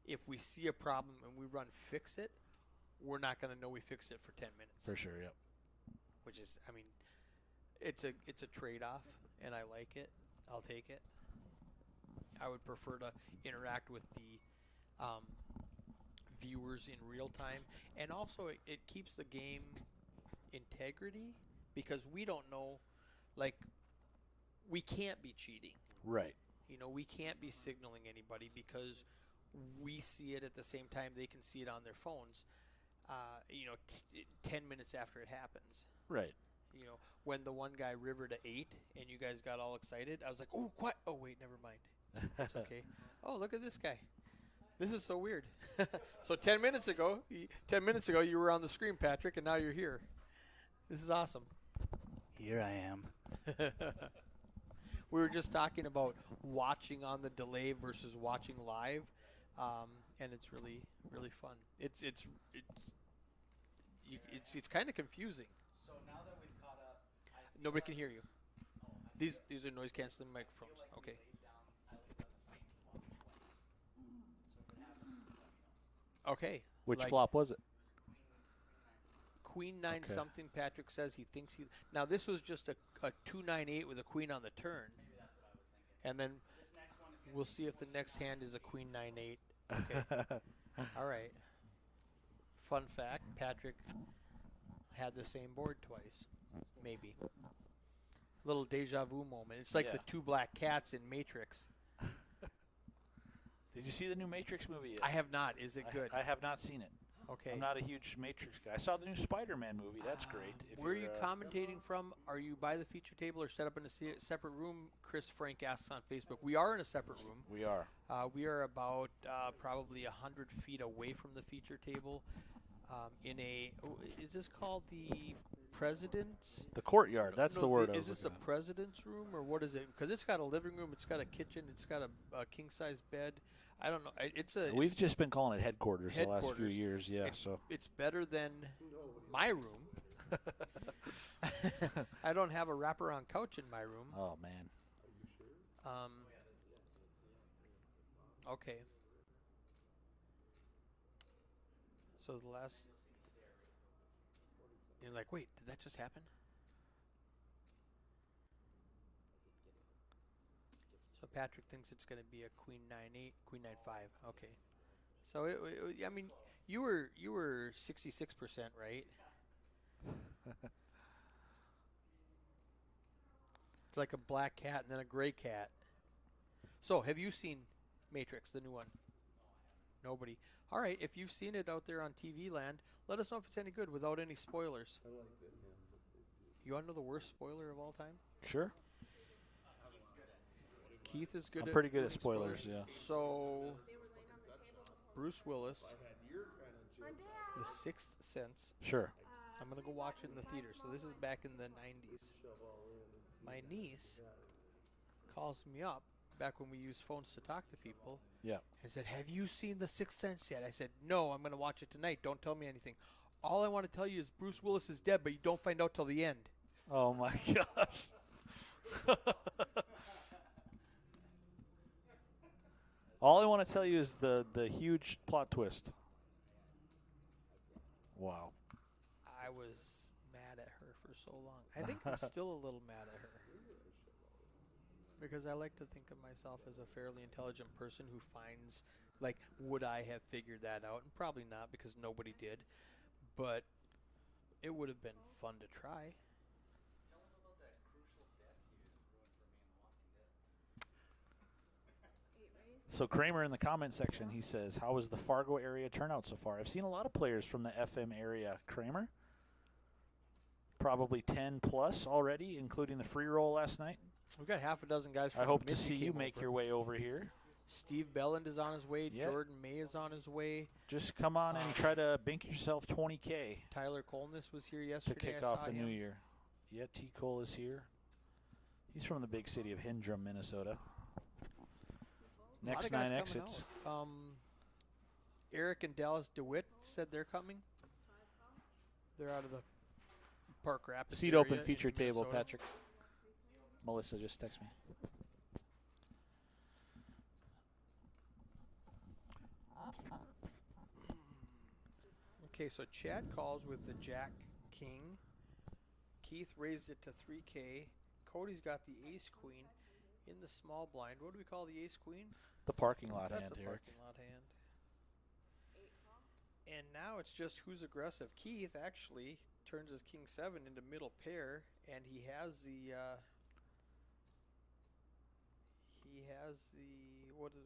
if we see a problem and we run fix it, we're not going to know we fixed it for 10 minutes. for sure. Yep. Which is, I mean, it's a trade-off, and I like it, I'll take it. I would prefer to interact with the viewers in real time, and also it keeps the game integrity because we don't know, like, we can't be cheating. Right. You know, we can't be signaling anybody because we see it at the same time they can see it on their phones. 10 minutes after it happens. Right. You know, when the one guy rivered to 8 and you guys got all excited, I was like, "Oh, what? Oh, wait, never mind. It's okay. Oh, look at this guy. This is so weird." So 10 minutes ago, you were on the screen, Patrick, and now you're here. This is awesome. Here I am. We were just talking about watching on the delay versus watching live, and it's really, really fun. It's kind of confusing. So now that we've caught up, Nobody can hear you. These are noise canceling microphones. Okay. Okay. Which like flop was it? Queen 9 Okay. something. Patrick says he thinks he. Now this was just a 2-9-8 with a queen on the turn. maybe that's what I was thinking. And then This next one is gonna we'll see if the next hand is a queen 9-8. Okay. All right. Fun fact: Patrick had the same board twice. Maybe. Little deja vu moment. It's like the Yeah. 2 black cats in Matrix. Did you see the new Matrix movie yet? I have not. Is it good? I have not seen it. Okay. I'm not a huge Matrix guy. I saw the new Spider-Man movie. That's great. If Where are you you're, commentating from? Are you by the feature table or set up in a separate room? Chris Frank asks on Facebook. We are in a separate room. We are. We are about probably 100 feet away from the feature table. In a, is this called the president's? The courtyard. That's the word I Is was this the looking at. president's room or what is it? Because it's got a living room, it's got a kitchen, it's got a king size bed. I don't know. We've just been calling it headquarters the last few Headquarters. years. Yeah. It's- So It's better than my room. I don't have a wraparound couch in my room. Oh man. Okay. So the last. You're like, wait, did that just happen? So Patrick thinks it's going to be a queen 9-8, queen 9-5. Okay. So I mean, you were 66%, right? It's like a black cat and then a gray cat. So, have you seen Matrix, the new one? Nobody. All right, if you've seen it out there on TV land, let us know if it's any good without any spoilers. I like that hand. You want to know the worst spoiler of all time? Sure. Keith is good I'm at pretty good at doing spoilers. Yeah. So, Bruce Willis, I had your kind of chips. The Sixth Sense. Sure. I'm going to go watch it in the theater. So, this is back in the 90s. My niece calls me up back when we used phones to talk to people. Yeah. And said, "Have you seen The Sixth Sense yet?" I said, "No, I'm going to watch it tonight. Don't tell me anything. All I want to tell you is Bruce Willis is dead, but you don't find out till the end." Oh my gosh. All I want to tell you is the huge plot twist. Wow. I was mad at her for so long. I think I'm still a little mad at her. Because I like to think of myself as a fairly intelligent person who finds, like, would I have figured that out? And probably not, because nobody did. But it would have been fun to try. Tell him about that crucial death you ruined for me in The Walking Dead. So Kramer in the comment section, he says, "How was the Fargo area turnout so far?" I've seen a lot of players from the FM area. Kramer, probably 10 plus already, including the free roll last night. We've got half a dozen guys from I hope to Missy see you came make over. your way over here. Steve Belland is on his way. Yeah. Jordan May is on his way. Just come on and try to bank yourself 20K Tyler Colness was here to yesterday. kick I off saw the new him. year. Yeah, T. Cole is here. He's from the big city of Hindrum, Minnesota. A lot Next of guys 9 coming exits. out. Eric and Dallas DeWitt said they're coming. They're out of the Park Rapids Seat area open in feature table, Minnesota. Patrick. Melissa just text me. Okay, so Chad calls with the Jack King. Keith raised it to 3K. Cody's got the ace queen in the small blind. What do we call the ace queen? The parking lot That's hand, the Eric. parking lot hand. And now it's just who's aggressive. Keith actually turns his king 7 into middle pair, and he has the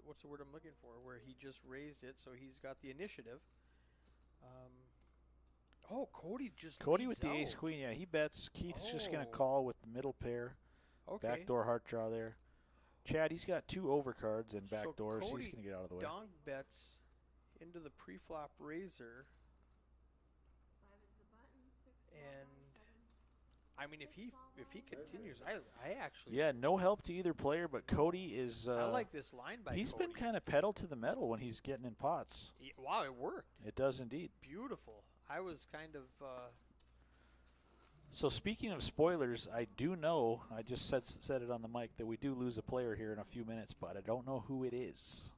what's the word I'm looking for? Where he just raised it, so he's got the initiative. Cody Cody leads with the ace out. queen. Yeah, he bets. Keith's just gonna Oh. call with the middle pair. Okay. Backdoor heart draw there. Chad, he's got 2 overcards and So backdoors. He's Cody gonna get out of the way. Donk bets into the pre-flop razor, and I mean if he continues, I actually Yeah, no help to either player, but Cody is. I like this line by He's Cody. been kind of pedal to the metal when he's getting in pots. Wow, it worked. It does indeed. Beautiful. I was kind of So speaking of spoilers, I do know, I just said it on the mic, that we do lose a player here in a few minutes, but I don't know who it is.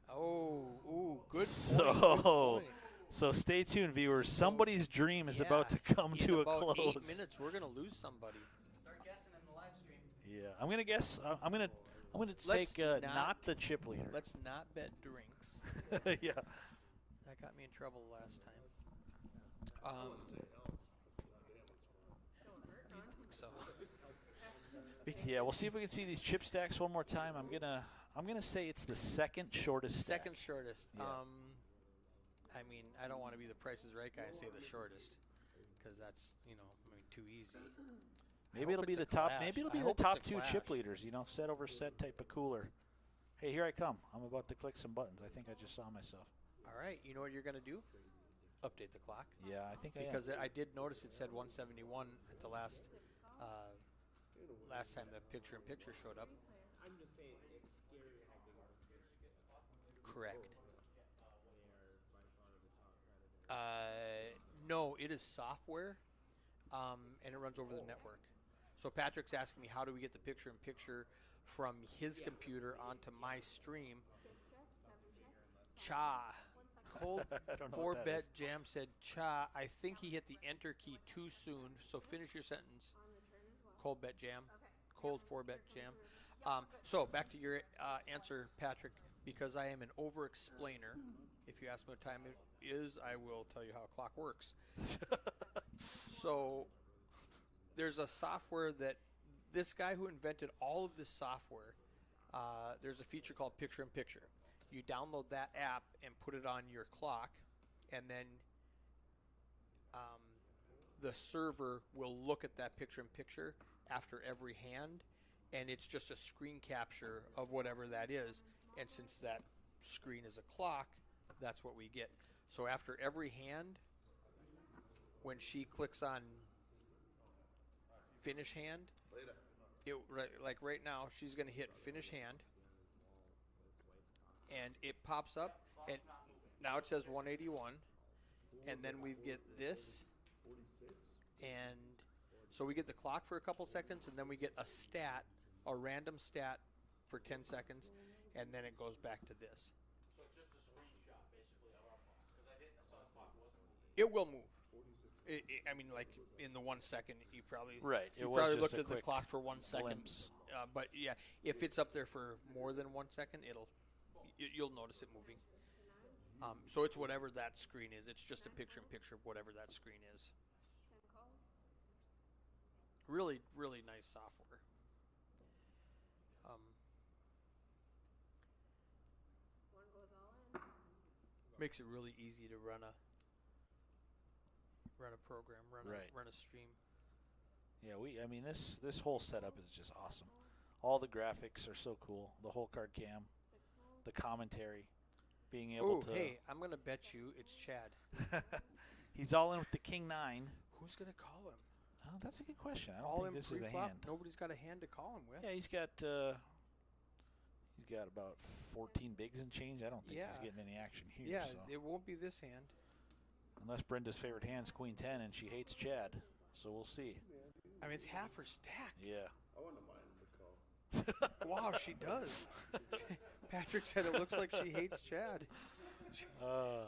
good So, point. Good point. So stay tuned, viewers. Somebody's dream is about to come in to a about close. 8 minutes, we're gonna lose somebody. Start guessing in the live stream. Yeah, I'm gonna guess. I'm gonna Let's take not- not the chip leader. Let's not bet drinks. Yeah. That got me in trouble last time. So Yeah, we'll see if we can see these chip stacks one more time. I'm gonna say it's the second shortest. second stack. shortest. Yeah. I mean, I don't want to be the Price is Right guy and say the shortest, because that's too easy. Maybe it'll be the top. Maybe it'll be the top 2 chip leaders. Set over set type of cooler. Hey, here I come. I'm about to click some buttons. I think I just saw myself. All right, you know what you're gonna do? Update the clock. Yeah, I think Because I did notice it said 171 at the last time the picture-in-picture showed up. Correct. No, it is software, and it runs over the network. So Patrick's asking me, how do we get the picture-in-picture from his computer onto my stream? Cha. Cold I don't know 4 what that bet is. jam said Cha. I think he hit the enter key too soon. So finish your sentence. Cold bet jam. Cold 4 bet jam. So back to your answer, Patrick. Because I am an over-explainer. If you ask me what time it is, I will tell you how a clock works. So there's a software that this guy who invented all of this software. There's a feature called Picture-in-Picture. You download that app and put it on your clock, and then the server will look at that picture-in-picture after every hand, and it's just a screen capture of whatever that is. And since that screen is a clock, that's what we get. So after every hand, when she clicks on finish hand, like right now, she's going to hit finish hand. And it pops up, and now it says 181, and then we get this, and so we get the clock for a couple seconds, and then we get a stat, a random stat for 10 seconds, and then it goes back to this. So it's just a screenshot, basically, of our clock. Because I saw the clock wasn't moving. It will move. I mean, like in the 1 second, you probably Right. It you was probably just looked a at the quick clock for 1 second. glimpse. But yeah, if it's up there for more than 1 second, you'll notice it moving. So it's whatever that screen is. It's just a picture-in-picture of whatever that screen is. Really, really nice software. Makes it really easy to run a program, run a stream. Yeah, I mean this whole setup is just awesome. All the graphics are so cool. The whole card cam, the commentary, being able to. Hey, I'm gonna bet you it's Chad. He's all in with the King 9. Who's gonna call him? Oh, that's a good question. I don't All think in this is the pre-flop. hand. Nobody's got a hand to call him with. Yeah, he's got about 14 bigs and change. I don't think he's getting any action here. Yeah, So. it won't be this hand. Unless Brenda's favorite hand's Queen 10 and she hates Chad. So we'll see. I mean, it's half her stack. Yeah. I wouldn't mind the call. Wow, she does. Patrick said it looks like she hates Chad.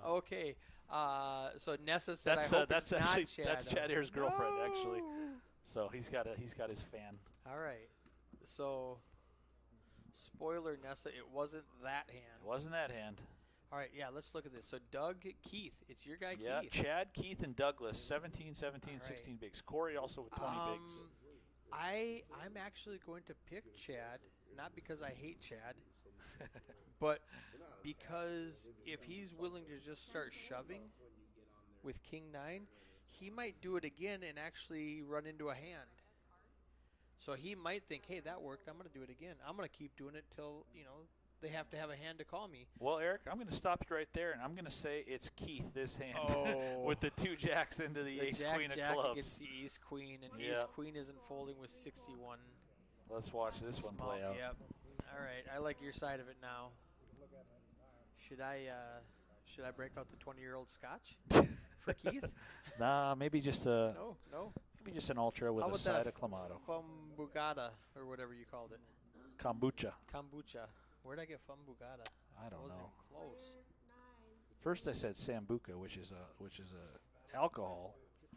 Okay. So Nessa said That's I hope that's it's actually not Chad. that's Chad Air's girlfriend actually. No. So he's got his fan. All right. So, spoiler, Nessa, it wasn't that It hand. wasn't that hand. All right, yeah, let's look at this. So, Doug, Keith, it's your guy, Yeah, Keith. Chad, Keith, and Douglas, 17, 17, All right. 16 bigs. Corey also with 20 bigs. I'm actually going to pick Chad, not because I hate Chad, but because if he's willing to just start shoving with King 9, he might do it again and actually run into a hand. So he might think, hey, that worked. I'm going to do it again. I'm going to keep doing it till, they have to have a hand to call me. Well, Eric, I'm going to stop you right there, and I'm going to say it's Keith this hand Oh. with the 2 jacks into the ace queen of Jack clubs. against the ace queen, and Yeah. ace queen isn't folding with 61. Let's watch this one play out. Yep. All right, I like your side of it now. Should I break out the 20-year-old scotch for Keith? Nah, maybe just a No. maybe just an ultra with How a about side that of clamato. Fambugata, or whatever you called it. Kombucha. Kombucha. Where'd I get Fambugata? I don't Wasn't know. close. First I said sambuca, which is a alcohol.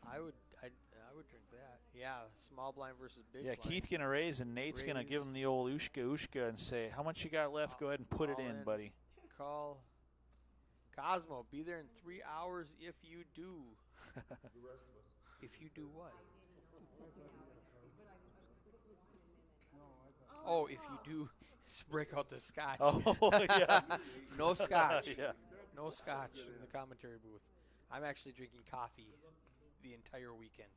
I would drink that. Yeah, small blind versus big Yeah, blind. Keith gonna raise, and Nate's gonna give Raise. him the old ushka and say, "How much you got left? Go ahead and put it All in, in. buddy." Call. Cosmo, be there in 3 hours if you do. The rest of us. If you do what? Oh, if you do break out the scotch. Oh yeah. No scotch. Yeah. No scotch in the commentary booth. I'm actually drinking coffee the entire weekend.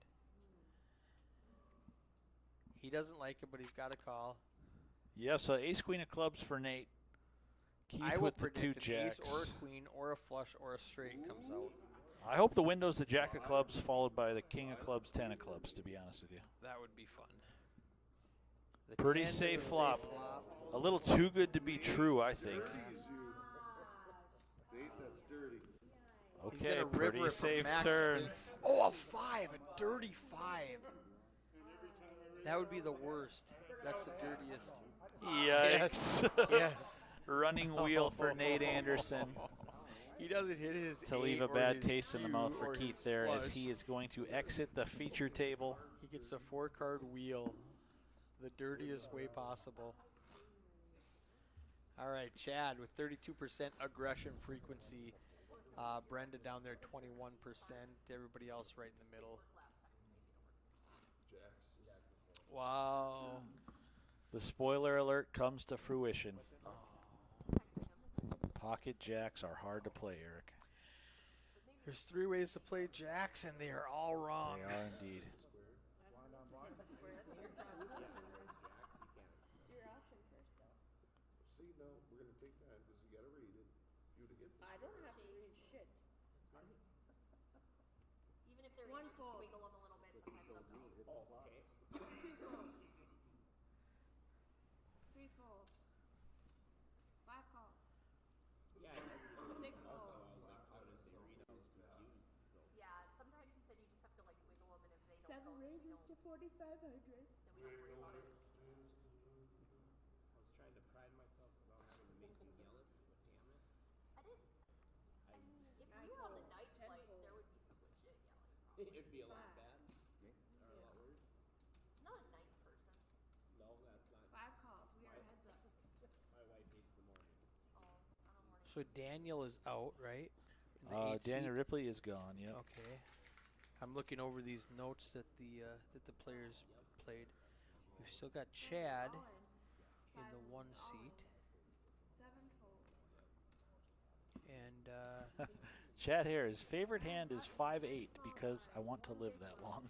He doesn't like it, but he's got a call. Yeah. So ace queen of clubs for Nate. Keith I will with the 2 predict an jacks. ace or a queen or a flush or a straight comes out. I hope the window's the jack of clubs followed by the king of clubs, 10 of clubs. To be honest with you. That would be fun. The Pretty 10 is a safe flop. A little too good to be true, I think. Dirty's you. Nate, that's dirty. He's Okay, gonna pretty river it from safe max turn. in. Oh, a 5, a dirty 5. That would be the worst. That's the dirtiest. Yikes. Yes. Running wheel for Nate Anderson He doesn't hit his to leave 8 a or bad his taste in the mouth cue for or Keith his there as flush. he is going to exit the feature table. He gets a 4-card wheel, the dirtiest way possible. All right, Chad with 32% aggression frequency. Brenda down there 21%. Everybody else right in the middle. Jacks. Wow. The spoiler alert comes to fruition. Pocket jacks are hard to play, Eric. There's 3 ways to play jacks, and they are all wrong. They are indeed. See, no, we're going to take time because you got to read it. You to get this. I don't have to read shit. Even if they're One in, just fold. wiggle them a little bit. Sometimes they'll go. Two folds. 3 folds. 5 calls. 6 folds. Yeah, sometimes he said you just have to like wiggle them, and if they don't 7 go, then we raises to 4,500. don't worry about it. I was trying to pride myself without having to make you yell at me, but damn it. I didn't. I mean, if we were on the night flight, there would be some legit yelling. It'd be a lot bad. Or a lot worse. Not a night person. No, that's not. 5 calls. We are heads up. My wife hates the mornings. Oh, I don't morning. So Daniel is out, right? In the 8 Daniel seat? Ripley is gone, yep. Okay. I'm looking over these notes that the players played. We've still got Chad in the 1 seat, 7 folds. and Chad here, his favorite hand is 5-8 because I want to live that long.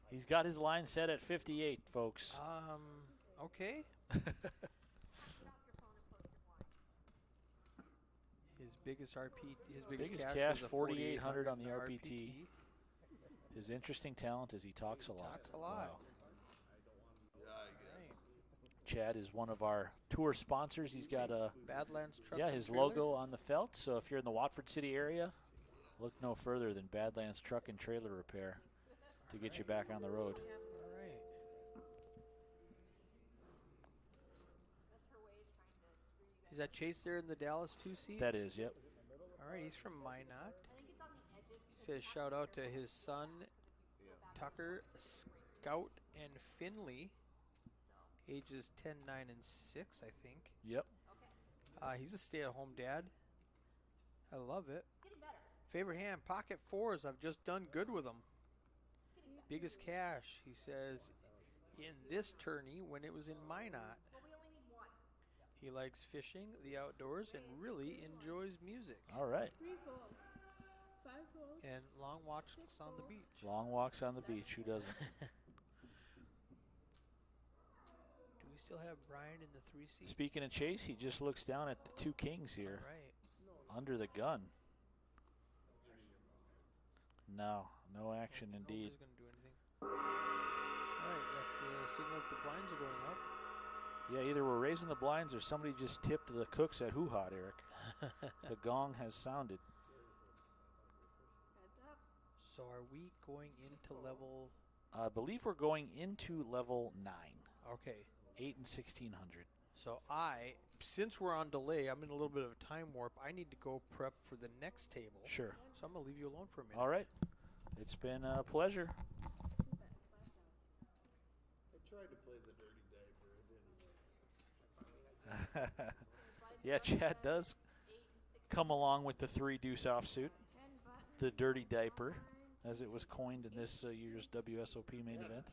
He's got his line set at 58, folks. okay. Get off your phone and post your blind. His biggest RP, his Biggest biggest, cash, was a 4,800 on the in RPT. His interesting talent is he talks a lot. Talks a lot. Wow. Yeah, I guess. Chad is one of our tour sponsors. He's got a Badlands truck. yeah and his trailer? logo on the felt. So if you're in the Watford City area, look no further than Badlands Truck and Trailer Repair to get you back on the road. All right. That's her way of trying to screw you guys. Is that Chase there in the Dallas 2 seat? That is, yep. All right, he's from Minot. I think it's on the edges. He says shout out to his son Tucker, Scout, and Finley ages 10, 9, and 6, I think. Yep. Okay. He's a stay-at-home dad. I love it. It's getting better. Favorite hand, pocket fours. I've just done good with them. It's getting better. Biggest cash, he says, in this tourney when it was in Minot. Well, we only need one. He likes fishing, the outdoors, and really enjoys music. All right. 3 folds. 5 folds. And long walks on the beach. Long walks on the beach. Who doesn't? Do we still have Brian in the 3 seat? Speaking of Chase, he just looks down at the 2 kings here. All right. Under the gun. No action indeed. Nobody's going to do anything. All right, that's a signal that the blinds are going up. Yeah, either we're raising the blinds or somebody just tipped the cooks at Hoo Ha, Eric. The gong has sounded. Heads up. So are we going into level? I believe we're going into level 9. Okay. 8 and 1600. So since we're on delay, I'm in a little bit of a time warp. I need to go prep for the next table. Sure. So I'm going to leave you alone for a minute. All right. It's been a pleasure. I tried to play the dirty diaper. It didn't. Yeah, Chad does come along with the 3 deuce offsuit, 10 buttons. the dirty diaper, as it was coined in this year's WSOP main event.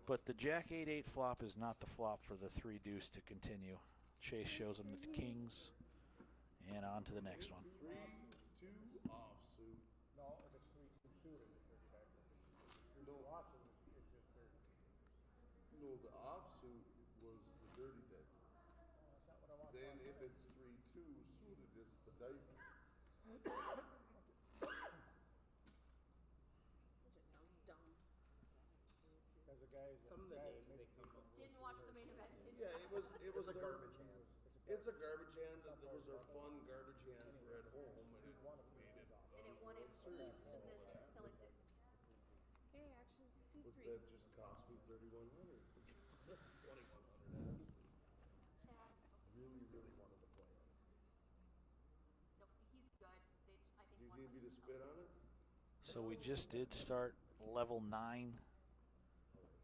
But the Jack 8-8 flop is not the flop for the 3 deuce to continue. Chase shows him the kings, and on to the next one. 3-2 offsuit. No, if it's 3-2 suited, it's dirty diaper. 3-2 offsuit, it's just dirty. No, the offsuit was the dirty diaper. That's not what I want. Then if it's 3-2 suited, it's the diaper. It just sounds dumb. Because the guys, Some of the names they come up with. Didn't watch the main event, did you? Yeah, it was It's a their- garbage hand. It's a garbage hand. That was their fun garbage hand for at home, and it One of them made it. And it won it heaps and then until it didn't. Okay, actions to But C3. that just cost me 3,100. 2,100 actually. Chad. Really wanted to play it. Nope, he's good. I think You one gave me was the spit on it? So we just did start level 9.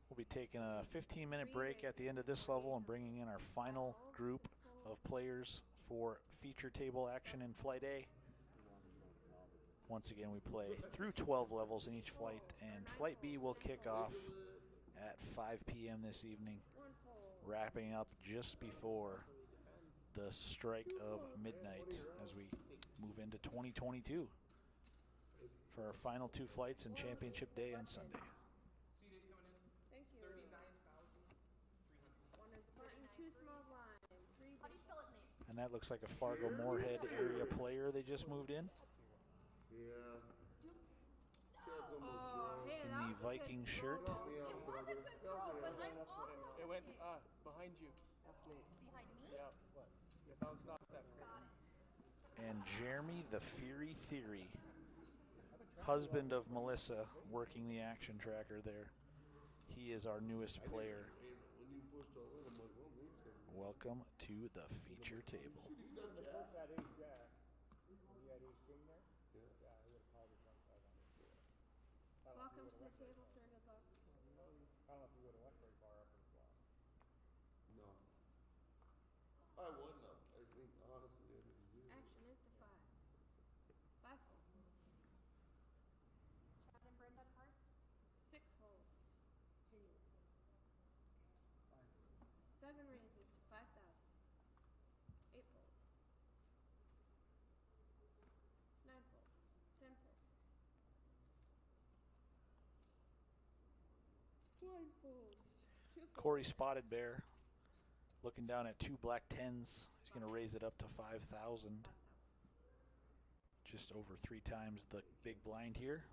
We'll be taking a 15-minute break at the end of this level and bringing in our final group of players for feature table action in Flight A. Once again, we play through 12 levels in each flight, and Flight B will kick off at 5 p.m. this evening, 1 fold. wrapping up just before the strike of midnight as we move into 2022 for our final 2 flights and championship day on Sunday. Thank you. 1 is button, 2 small blind. 3 How do you spell his name? And that looks like a Fargo Moorhead area player they just moved in. Yeah. Chad's almost Oh, broke. hey, In that the was a good Viking shirt. Help me It out, was a brother. good throw, but I'm also It went behind you. That's neat. behind me. Yeah. What? You bounced off that curve. Got it. And Jeremy the Fury Theory, husband of Melissa, working the action tracker there. He is our newest player. Hey, when you pushed all in, I'm like, well, Nate's gonna Welcome to the feature table. He's got Jack. That ace jack. He had ace king there? Yeah. Yeah, he would've called it 1,500. Welcome to the table, sir. Good luck. I don't know if he would've went very far up in the flop. No. I wouldn't have. I mean, honestly, I didn't do it. Action is to 5. 5 fold. Chad and Brenda cards. 6 fold. 7 raises to 5,000. 8 fold. 9 fold. 10 fold. 1 fold. 2 fold. Corey Spotted Bear looking down at 2 black 10s. He's going to raise it up to 5,000. Just over 3 times the big blind here.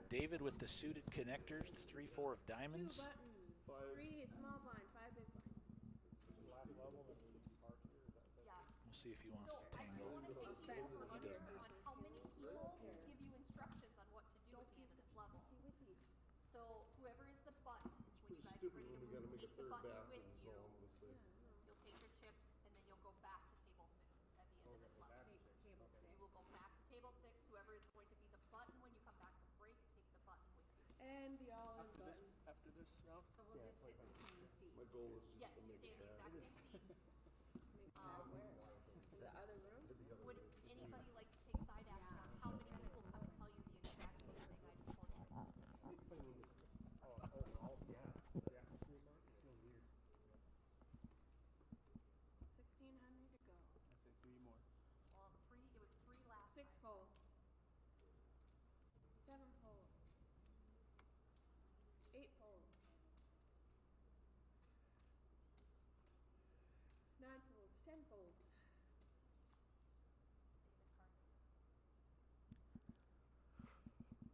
David with the suited connectors, 3-4 of 2 diamonds. buttons. 3 small blind. 5 big blind. Last level, then we parked here, is that it? Yeah. We'll see if he wants So to I tangle. want to take you He under does not. on how many people give you instructions on what to do at the end of this level. So whoever is the button, when you guys are Stupid ready when to we gotta move, make a take the third button bathroom, with so you. I'm gonna say. You'll take your chips and then you'll go back to table 6 at the end of this level. Table 6. You will go back to table 6. Whoever is going to be the button when you come back from break My goal is Yes, just to you make stay it in the exact happen. same seats. The other room? Would anybody like to take side action on how many people come and tell you the exact same thing I just told you? 1,600 to go. I say 3 more. Well, it was three last 6 time. fold. 7 fold. 8 fold. 9 folds. 10 folds.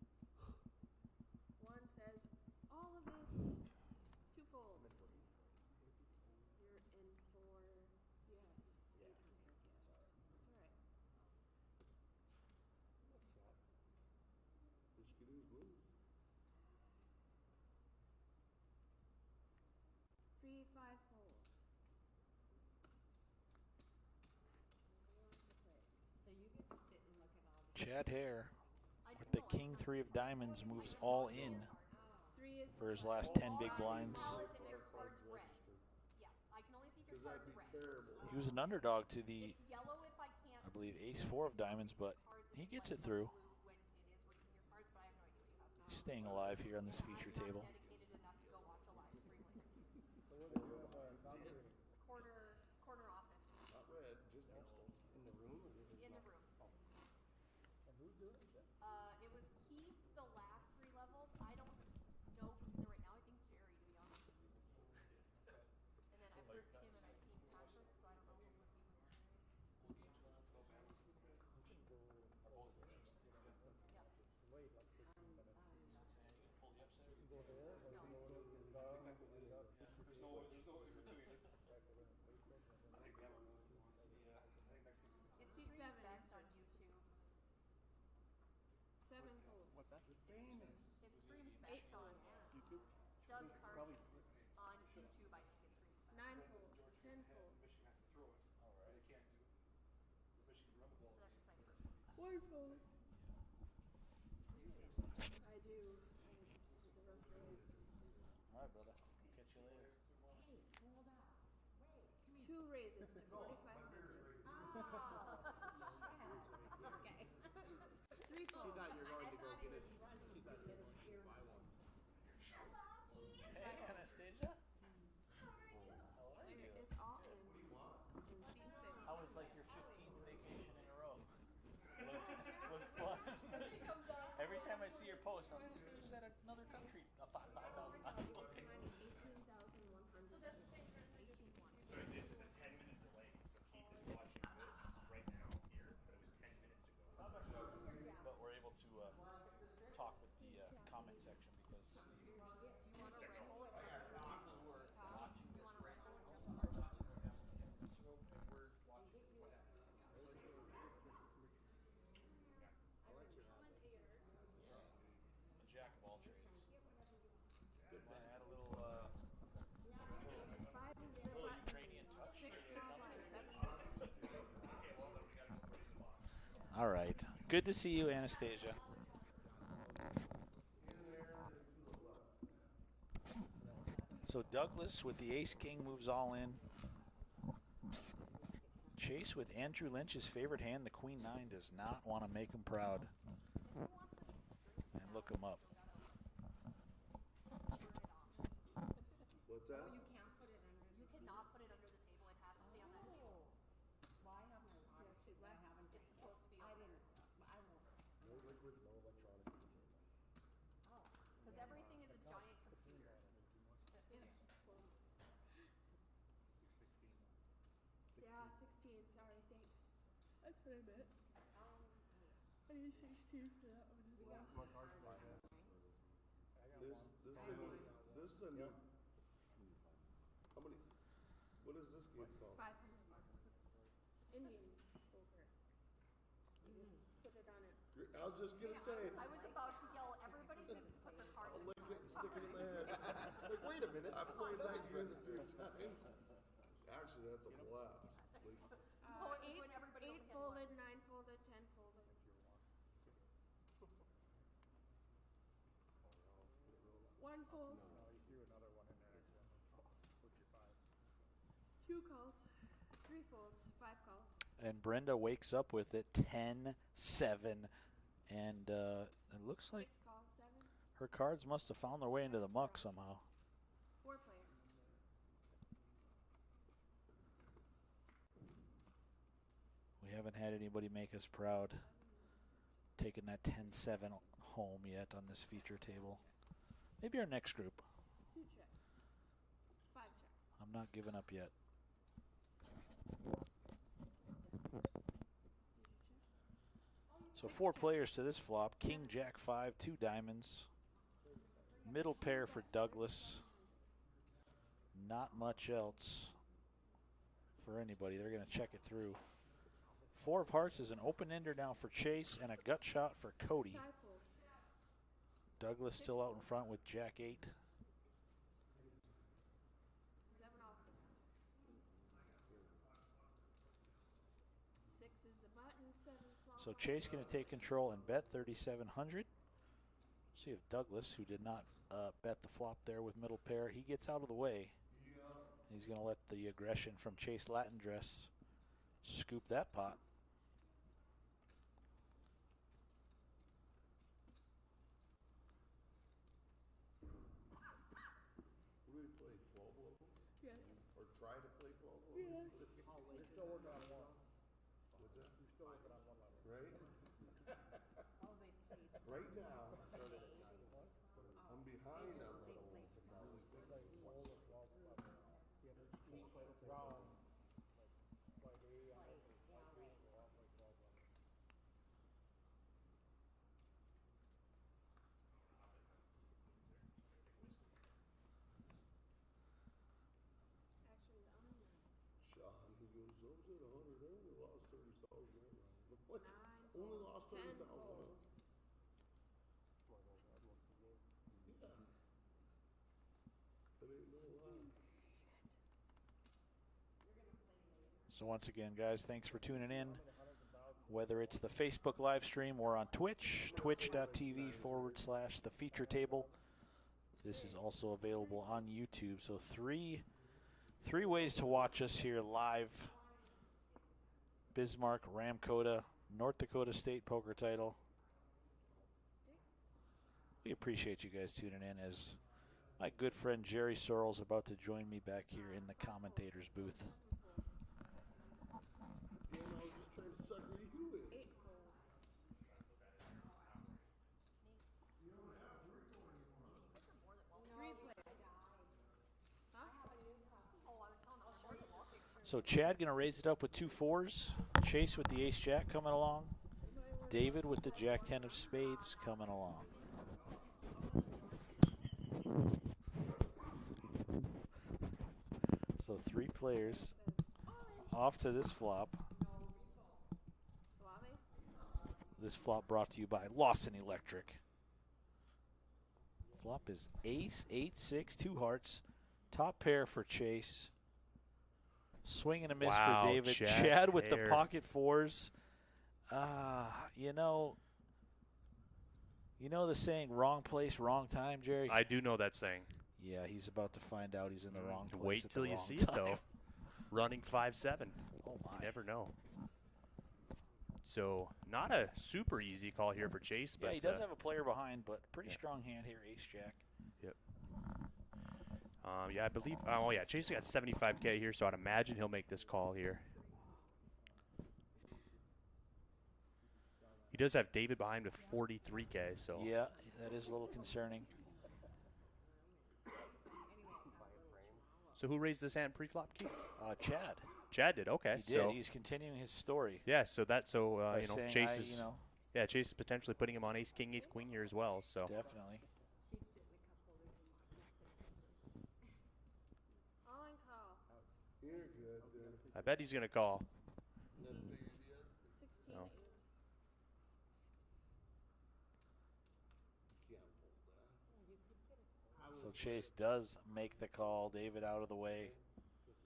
David cards. 1 says all of it. 2 fold. You're in for yes. 800. Yes. That's all right. What you can do is lose. 3 5 fold. So you get to sit and look at all the Chad Hare I with do the know, king three of diamonds moves all in 3 is for his last 10 big blinds. Tell us if your card's red. Yeah, I can only see if your Cause that'd card's be red. terrible. He was an underdog to the, It's yellow if I can't I believe, see ace four of diamonds, but cards and he it's gets like it through. blue when it is reading your cards, but I have no idea what you have. He's staying alive here on this feature I'm not table. dedicated enough to go watch a live stream with him. So what did you have nominated? Corner office Not red, just In the room? Or in the room. And who's doing it? It was Keith the last 3 levels. I don't know who's in there right now. I think Jerry, to be honest. And then I've heard Tim and I've seen Patrick, so I don't know who would be with Jerry. Wait, like 15 minutes. You can go there, or you can go to the dog. There's no in between. I think Bella knows what he wants. Yeah, I think next game. It streams best on YouTube. 7 fold. What's that? famous. It streams best on YouTube? Doug Cards Probably. on YouTube. I think it streams best. 9 fold. 10 fold. Michigan has to throw it. All right. They can't do. Michigan run the ball. So that's just my first one. 1 fold. I do. It's a rough road. All right, brother. Catch you later. 2 raises to 4,500. Okay. 3 fold. She thought you were going to go get it. Hey, Anastasia. It's all in. In seat 6. How was like your 15th vacation in a row? Looks fun. Every time I see your post, I'm like, Anastasia's at another country. 5,000 miles away. Mine is 18,100. So that's the same for 18,100. So this is a 10-minute delay. So Keith is watching this right now here, but it was 10 minutes ago. But we're able to talk with the comment section because Do you want a rifle or do you want a rifle or a jack of all trades. Good man. Add a little, 5 is the little button. Ukrainian touch. 6 small blinds. 7 All right. Good to see you, Anastasia. So Douglas with the ace-king moves all in. Chase with Andrew Lynch's favorite hand, the queen-9, does not want to make him proud. And look him up. What's that? You can't put it under. you cannot put it under the table. It has to stay on that table. Well, I have my water, but I haven't. It's supposed to be I over didn't. I won't. No liquids, no electronics at the table. Oh. because everything is a giant computer. Yeah, 16. Sorry, thanks. That's what I meant. I need 16 for that one as well. This is a new. How many? What is this game called? 500. Indian poker. You put it on it. I was just gonna say. I was about to yell, everybody needs to put their cards I'll in. lick it and stick it in my head. Like, wait a minute, I played that game a few times. Actually, that's a blast. Like, No, it was when everybody 8 only had folded, one. 9 folded, 10 folded. 1 fold. No, you threw another one in there. 2 calls, 3 folds, 5 calls. And Brenda wakes up with it 10-7. And it looks like 6 calls, 7. her cards must have found their way into the muck somehow. 4 player. We haven't had anybody make us proud taking that 10-7 home yet on this feature table. Maybe our next group. 2 check. 5 check. I'm not giving up yet. So 4 players to this flop. King, Jack, 5, 2 diamonds. Middle pair for Douglas. Not much else for anybody. They're going to check it through. 4 of hearts is an open-ender now for Chase and a gut shot for Cody. 5 folds. Douglas still out in front with Jack 8. 7 also. 6 is the button, 7 small. So Chase going to take control and bet 3,700. See if Douglas, who did not bet the flop there with middle pair, he gets out of the way. He's going to let the aggression from Chase Latin Dress scoop that pot. What do we play, 12 levels? Yes. Or try to play 12 levels? Yeah. We're still working on one. What's that? We're still working on one level. Right? Oh, they played. Right now, Oh, I'm behind on they levels. played 12. We play all the 12 levels. Yeah, but each round, like Friday, Play, and yeah, right. we'll all play 12 levels. Action done. Sean, he goes, I was at 100, I only lost 30,000 that round. What? 9 Only folds, lost 10 30,000, huh? folds. One of those that most of the game. Yeah. That ain't no lie. So once again, guys, thanks for tuning in. Whether it's the Facebook live stream or on Twitch, twitch.tv/the feature table. This is also available on YouTube. So three ways to watch us here live. Bismarck, Ramkota, North Dakota State poker title. We appreciate you guys tuning in as my good friend Jerry Sorrell's about to join me back here in the commentator's booth. Dan, I was just trying to sucker you in. 8 folds. 3 players. Huh? So Chad going to raise it up with 2 4s. Chase with the ace-jack coming along. David with the jack-10 of spades coming along. So 3 players off to this flop. Suave. This flop brought to you by Lawson Electric. Flop is ace, 8-6, 2 hearts. Top pair for Chase. Swing and a miss Wow, for David. Chad with the pocket 4s. You know the saying, wrong place, wrong time, Jerry? I do know that saying. Yeah, he's about to find out he's in the wrong place. Wait at till the you wrong see time. it, though. Running 5-7. Oh, my. You never know. So, not a super easy call here for Chase. Yeah, but he does have a player behind, but pretty strong hand here, ace-jack. Yep. Yeah, I believe. Oh, yeah, Chase got 75K here, so I'd imagine he'll make this call here. He does have David behind with 43K, so. Yeah, that is a little concerning. So who raised this hand pre-flop, Keith? Chad. Chad did. Okay. He did. So He's continuing his story. yeah. So that. So by you know, saying Chase is. you know, Yeah, Chase is potentially putting him on ace, king, ace, queen here as well. So. definitely. She'd sit in the cup holder. All in call. You're good, Dan. I bet he's gonna call. That figures yet? 16 No. 8. You can't fold that. So Chase does make the call. David out of the way.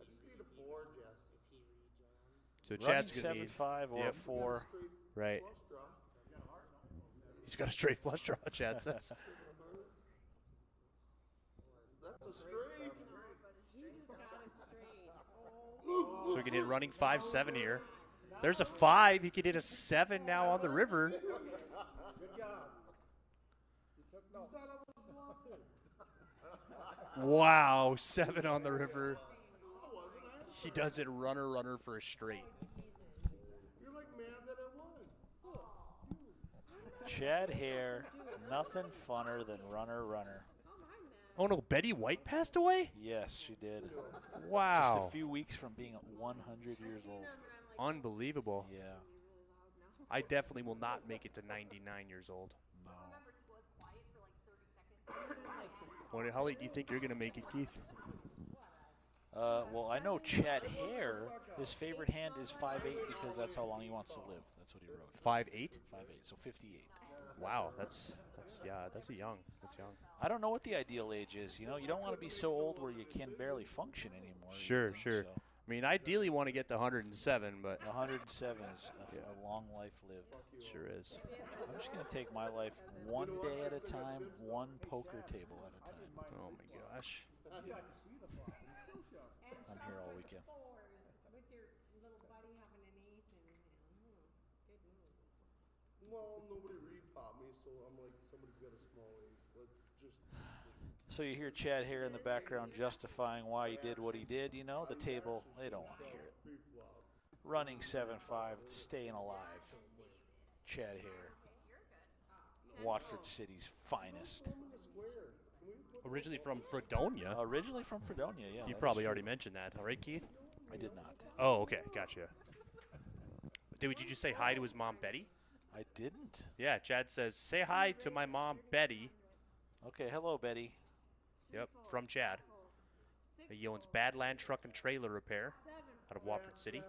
I just need a 4, Jess. So Running Chad's gonna need 7-5 or Yep. a 4. Straight right. flush draw. He's got a straight flush draw. Chad says. That's a straight. He just got it straight. Oh So we can hit running 5-7 here. There's a 5. He could hit a 7 now on the river. Good job. You took notes. Wow, 7 on the river. He does it runner for a straight. You're like mad that I won. Chad Hare, nothing funner than runner. Oh no, Betty White passed away? Yes, she did. Wow. Just a few weeks from being 100 years old. Unbelievable. Yeah. I definitely will not make it to 99 years old. No. How late do you think you're going to make it, Keith? Well, I know Chad Hare, his favorite hand is 5'8" because that's how long he wants to live. That's what he wrote. 5'8"? 5'8", so 58. Wow, that's young. I don't know what the ideal age is. You know, you don't want to be so old where you can barely function anymore. Sure. So. I mean, ideally want to get to 107, but 107 is a long life lived. Sure is. I'm just going to take my life one day at a time, one poker table at a time. Oh my gosh. I'm here all weekend. With your little buddy having an ace in hand. Good move. Well, nobody repop me, so I'm like, somebody's got a small ace. Let's just. So you hear Chad Hare in the background justifying why he did what he did. You know, the table, they don't want to hear it. Running 7-5, staying alive. Chad Hare, Watford City's finest. Originally from Fredonia. Originally from Fredonia, yeah. You probably already mentioned that, all right, Keith? I did not. Oh, okay, gotcha. Did you say hi to his mom, Betty? I didn't. Yeah, Chad says, say hi to my mom, Betty. Okay, hello, Betty. Yep, from Chad. He owns Badland Truck and Trailer Repair out of Watford City.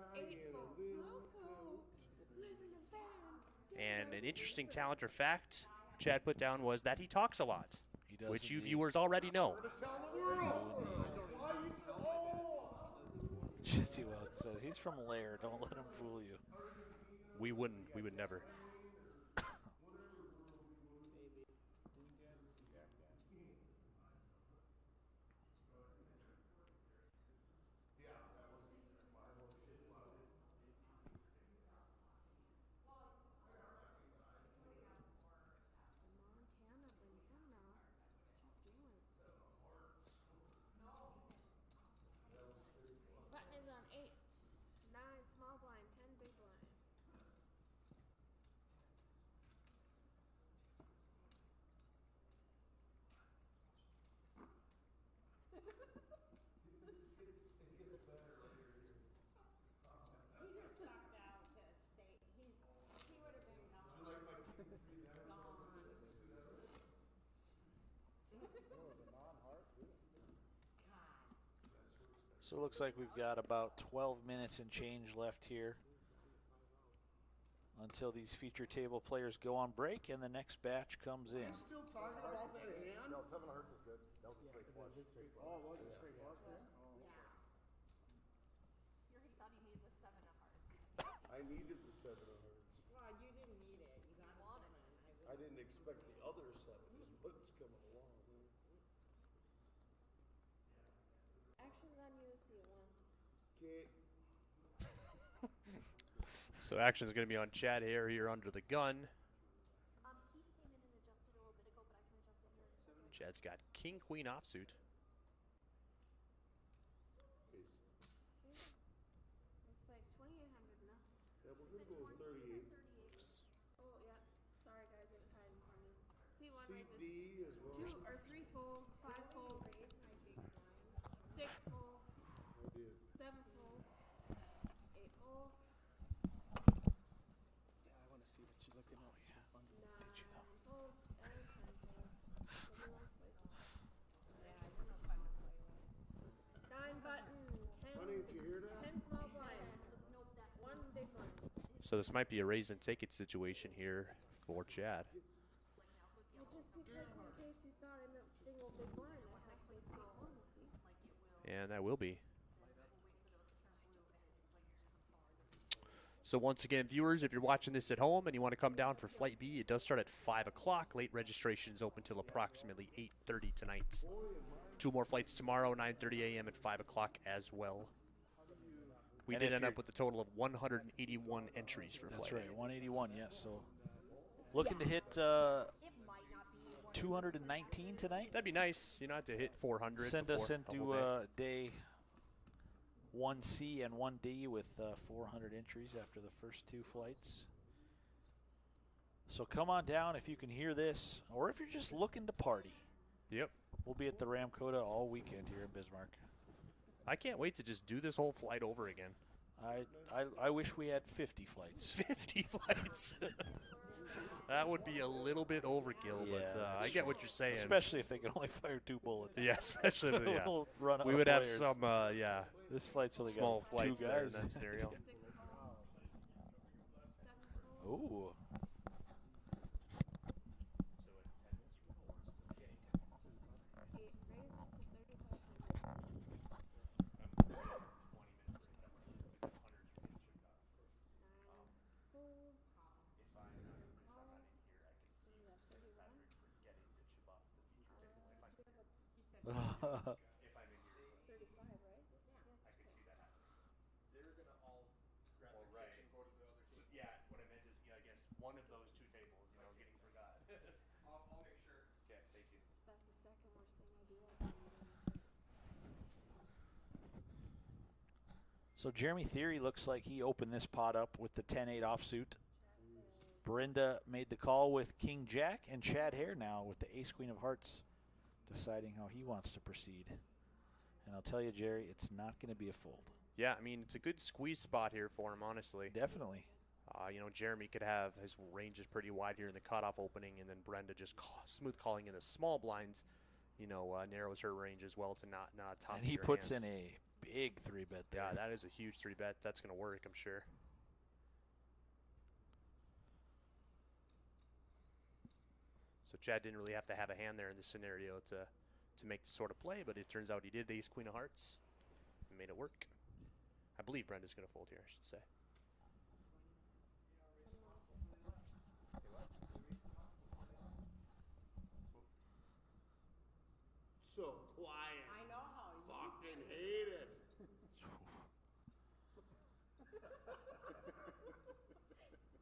And an interesting talent or fact Chad put down was that he talks a lot, which you viewers already know. Jesse Welk says he's from Lair. Don't let him fool you. We would never. Button is on 8, 9 small blind, 10 big blind. He just sucked out to state. He would have been gone. So it looks like we've got about 12 minutes and change left here until these feature table players go on break and the next batch comes in. Still talking about that hand? No, 7 of hearts is good. That was a straight flush. Oh, was it straight flush? He thought he needed the 7 of hearts. I needed the 7 of hearts. Well, you didn't need it. You got a 7. I didn't expect the other 7 is what's coming along. Actions on you, see it 1. Okay. So action is going to be on Chad Hare here under the gun. Keith came in and adjusted a little bit ago, but I can adjust it here. Chad's got king queen offsuit. Looks like 2,800 now. Yeah, we're going to go with 38. Oh, yeah. Sorry, guys, it tied in front of me. C1 raises CD as well. 2 or 3 folds, 5 folds, 6 folds, I did. 7 folds, 8 folds, Yeah, I want to see what you're looking at. 9 folds, and 10 folds. Nobody wants to play. Yeah, you're no fun to play with. 9 button, 10, Honey, did you hear that? 10 small blinds, 1 big blind. So this might be a raise and take it situation here for Chad. Well, just because in case you thought I meant single big blind, I have to play C1, see? And that will be. So once again, viewers, if you're watching this at home and you want to come down for Flight B, it does start at 5 o'clock. Late registration is open till approximately 8:30 tonight. 2 more flights tomorrow, 9:30 a.m. and 5 o'clock as well. We And did if end you're- up with a total of 181 entries for That's Flight right, A. 181. Yes. So looking to hit It might not be 219 tonight. That'd be nice, you know, to hit 400. Send before us the into whole day. day 1C and 1D with 400 entries after the first 2 flights. So come on down if you can hear this, or if you're just looking to party. Yep. We'll be at the Ramcoda all weekend here in Bismarck. I can't wait to just do this whole flight over again. I wish we had 50 flights. 50 flights. That would be a little bit overkill, but that's I get true. what you're saying. Especially if they can only fire 2 bullets. Yeah, especially if yeah. We'll run out we of would have players. some, This flight's only small got flights 2 there guys in that scenario. Ooh. Yeah, what I meant is, I guess one of those 2 tables, getting forgot. I'll make sure. Okay, thank you. That's the second worst thing I do. So Jeremy Theory looks like he opened this pot up with the 10-8 offsuit. Brenda made the call with King Jack, and Chad Hare now with the Ace Queen of Hearts deciding how he wants to proceed. And I'll tell you, Jerry, it's not going to be a fold. Yeah, I mean, it's a good squeeze spot here for him, honestly. Definitely. Jeremy could have his range is pretty wide here in the cutoff opening, and then Brenda just smooth calling in the small blinds, narrows her range as well to not top. And he puts in a big 3-bet there. Yeah, that is a huge 3-bet. That's going to work, I'm sure. So Chad didn't really have to have a hand there in this scenario to make the sort of play, but it turns out he did the Ace Queen of Hearts and made it work. I believe Brenda's going to fold here, I should say. So quiet. I know how you Fucking hate it. Can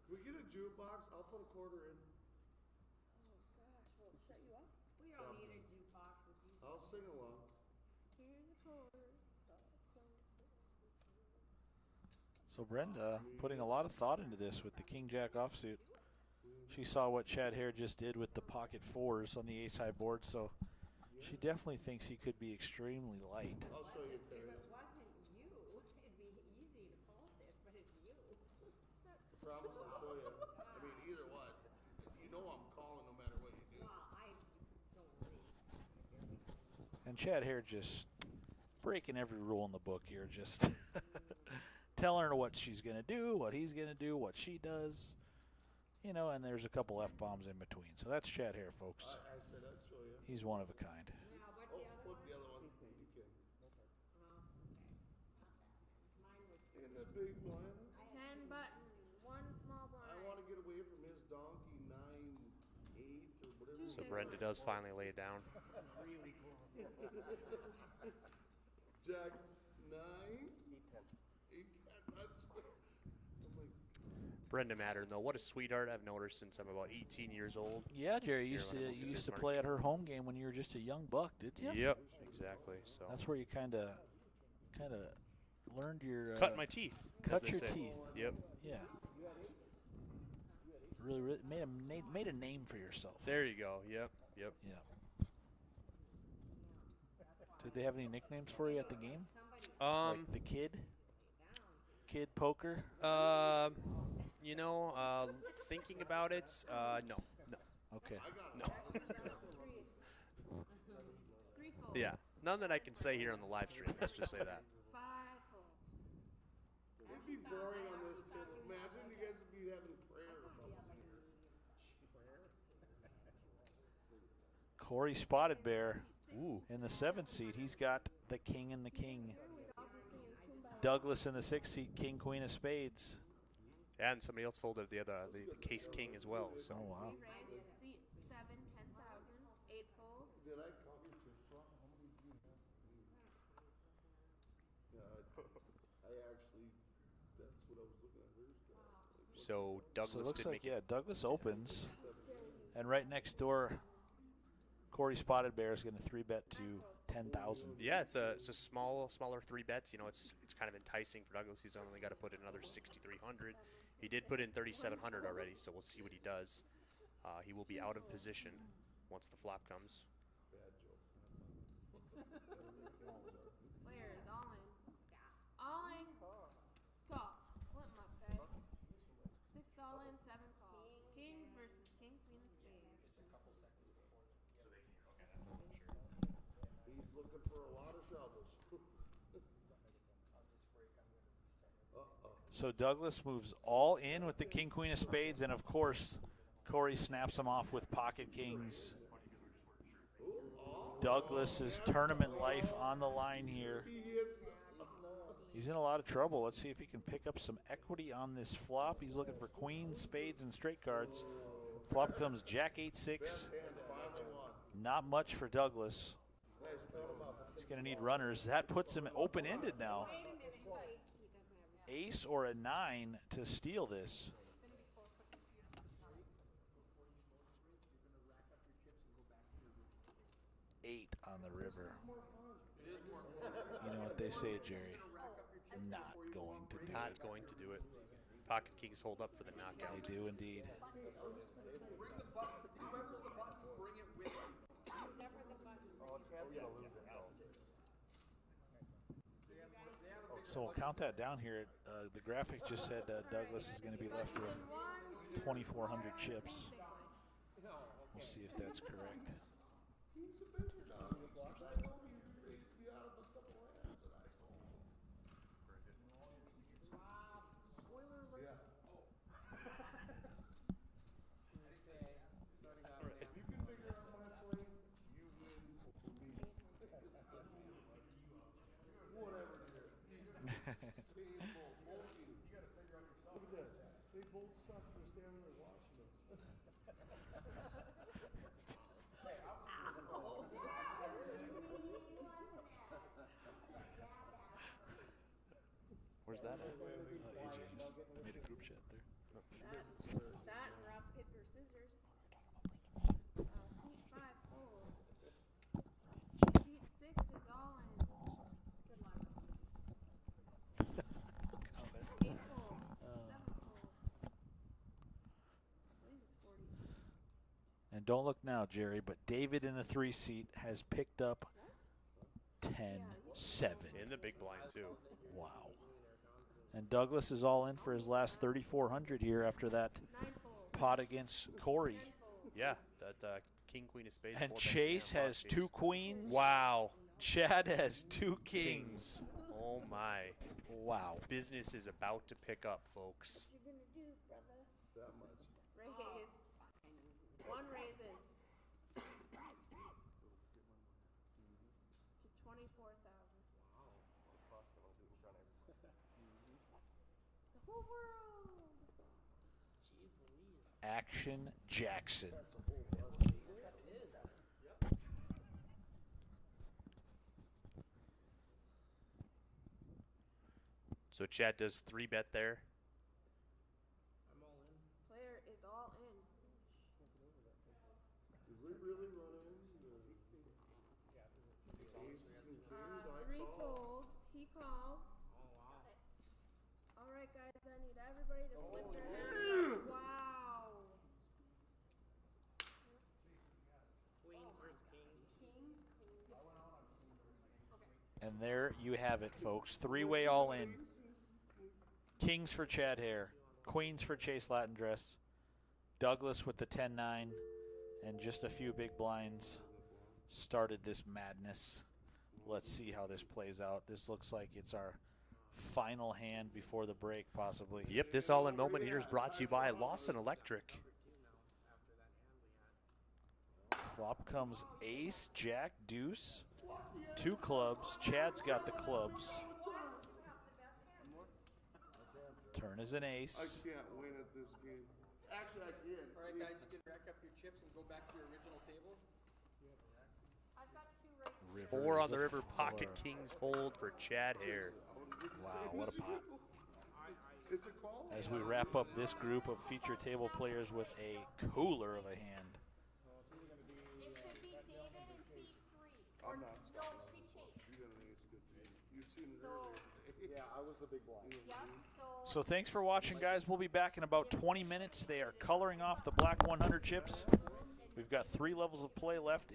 we get a jukebox? I'll put a quarter in. Oh gosh, will it shut you up? We don't need a jukebox with you. I'll sing along. Here's the chord. So Brenda putting a lot of thought into this with the King Jack offsuit. She saw what Chad Hare just did with the pocket 4s on the ace high board, so she definitely thinks he could be extremely light. I'll show you, If Terry. it wasn't you, it'd be easy to fold this, but it's you. Promise I'll show you. I mean, either what. You know I'm calling no matter what you do. Well, I don't worry. And Chad Hare just breaking every rule in the book here, just telling her what she's going to do, what he's going to do, what she does. And there's a couple F-bombs in between. So that's Chad Hare, folks. I said I'd show you. He's one of a kind. Now, what's Oh, the other flip one? the other one. You can. Mine was In the big blind. 10 buttons, 1 small blind. I want to get away from his donkey 9-8 or whatever. So Brenda does finally lay it down. Really close. Jack 9. 8-10. That's. I'm like, Brenda Mattern, though, what a sweetheart. I've known her since I'm about 18 years old. Yeah, Jerry, you Here when I moved used to to Bismarck. play at her home game when you were just a young buck, did you? Yep, exactly. So That's where you kind of learned your cut my teeth. as cut they your say. teeth. Yep. Yeah. Really made a name for yourself. There you go. Yep. Yep. Yeah. Did they have any nicknames for you at the game? Like the Kid Poker? Thinking about it, no. Okay. No. Yeah. None that I can say here on the live stream. Let's just say that. 5 full. it'd be boring on this table. Imagine you guys would be having prayer or something here. Corey Spotted Bear. Ooh. In the 7th seat, he's got the King and the King. Douglas in the 6th seat, King, Queen of Spades. And somebody else folded the Case King as well. So. Oh, wow. Seat 7, 10,000, 8 fold. Did I count your chips wrong? How many do you have? Yeah, I actually what I was looking at. Here's guy. So Douglas So it looks did like, make it. Douglas opens. And right next door, Corey Spotted Bear is going to 3-bet to 10,000. Yeah, it's a smaller 3 bets. You know, it's kind of enticing for Douglas. He's only got to put in another 6,300. He did put in 3,700 already, so we'll see what he does. He will be out of position once the flop comes. Bad joke. Player is all in. All in. Call. Flip my face. 6 all in, 7 calls. Kings versus King, Queen of Spades. He's looking for a lot of shovels. So Douglas moves all in with the King, Queen of Spades, and of course, Corey snaps him off with pocket kings. Douglas's tournament life on the line here. He's in a lot of trouble. Let's see if he can pick up some equity on this flop. He's looking for queens, spades, and straight cards. Flop comes Jack 8-6. Not much for Douglas. He's going to need runners. That puts him open-ended now. Ace or a 9 to steal this. 8 on the river. You know what they say, Jerry? Not going to do it. Not going to do it. Pocket kings hold up for the knockout. They do indeed. Bring the button. Whoever's the button, bring it with you. So we'll count that down here. The graphic just said Douglas is going to be left with 2,400 chips. We'll see if that's correct. They both suck. They're standing there watching us. Where's that at? AJ just made a group chat there. That and rock, paper, scissors. Seat 5 full. Seat 6 is all in. Good luck. 8 full. 7 full. I think it's 40. And don't look now, Jerry, but David in the 3 seat has picked up 10-7. In the big blind, too. Wow. And Douglas is all in for his last 3,400 here after that pot against Corey. Yeah, that king, queen of spades. And Chase has 2 queens. Wow. Chad has 2 kings. Oh, my. Wow. Business is about to pick up, folks. What you gonna do, brother? That much. Raise. 1 raises. To 24,000. The whole world. Action Jackson. So Chad does 3-bet there. Player is all in. Did we really run into the aces and kings? I 3 call. folds. He calls. All right, guys. I need everybody to flip their hands. Wow. Queens versus kings. And there you have it, folks. 3-way all in. Kings for Chad Hare. Queens for Chase Latin Dress. Douglas with the 10-9. And just a few big blinds started this madness. Let's see how this plays out. This looks like it's our final hand before the break, possibly. Yep, this all-in moment here is brought to you by Lawson Electric. Flop comes ace, jack, deuce. 2 clubs. Chad's got the clubs. Turn is an I ace. can't win at this game. Actually, I can. All right, guys, you can rack up your chips and go back to your original table. I've got 2 raises. 4 on the River river. is a Pocket 4. kings hold for Chad Hare. Wow, what a pot. It's a quality. as we wrap up this group of feature table players with a cooler of a hand. It should be David in seat 3. I'm not No, stopping. it should be Chase. You're gonna think it's a good team. You've seen it So, earlier. Yeah, I was the big blind. yeah, So thanks for watching, guys. We'll be back in about 20 minutes. They are coloring off the black 100 chips. We've got 3 levels of play left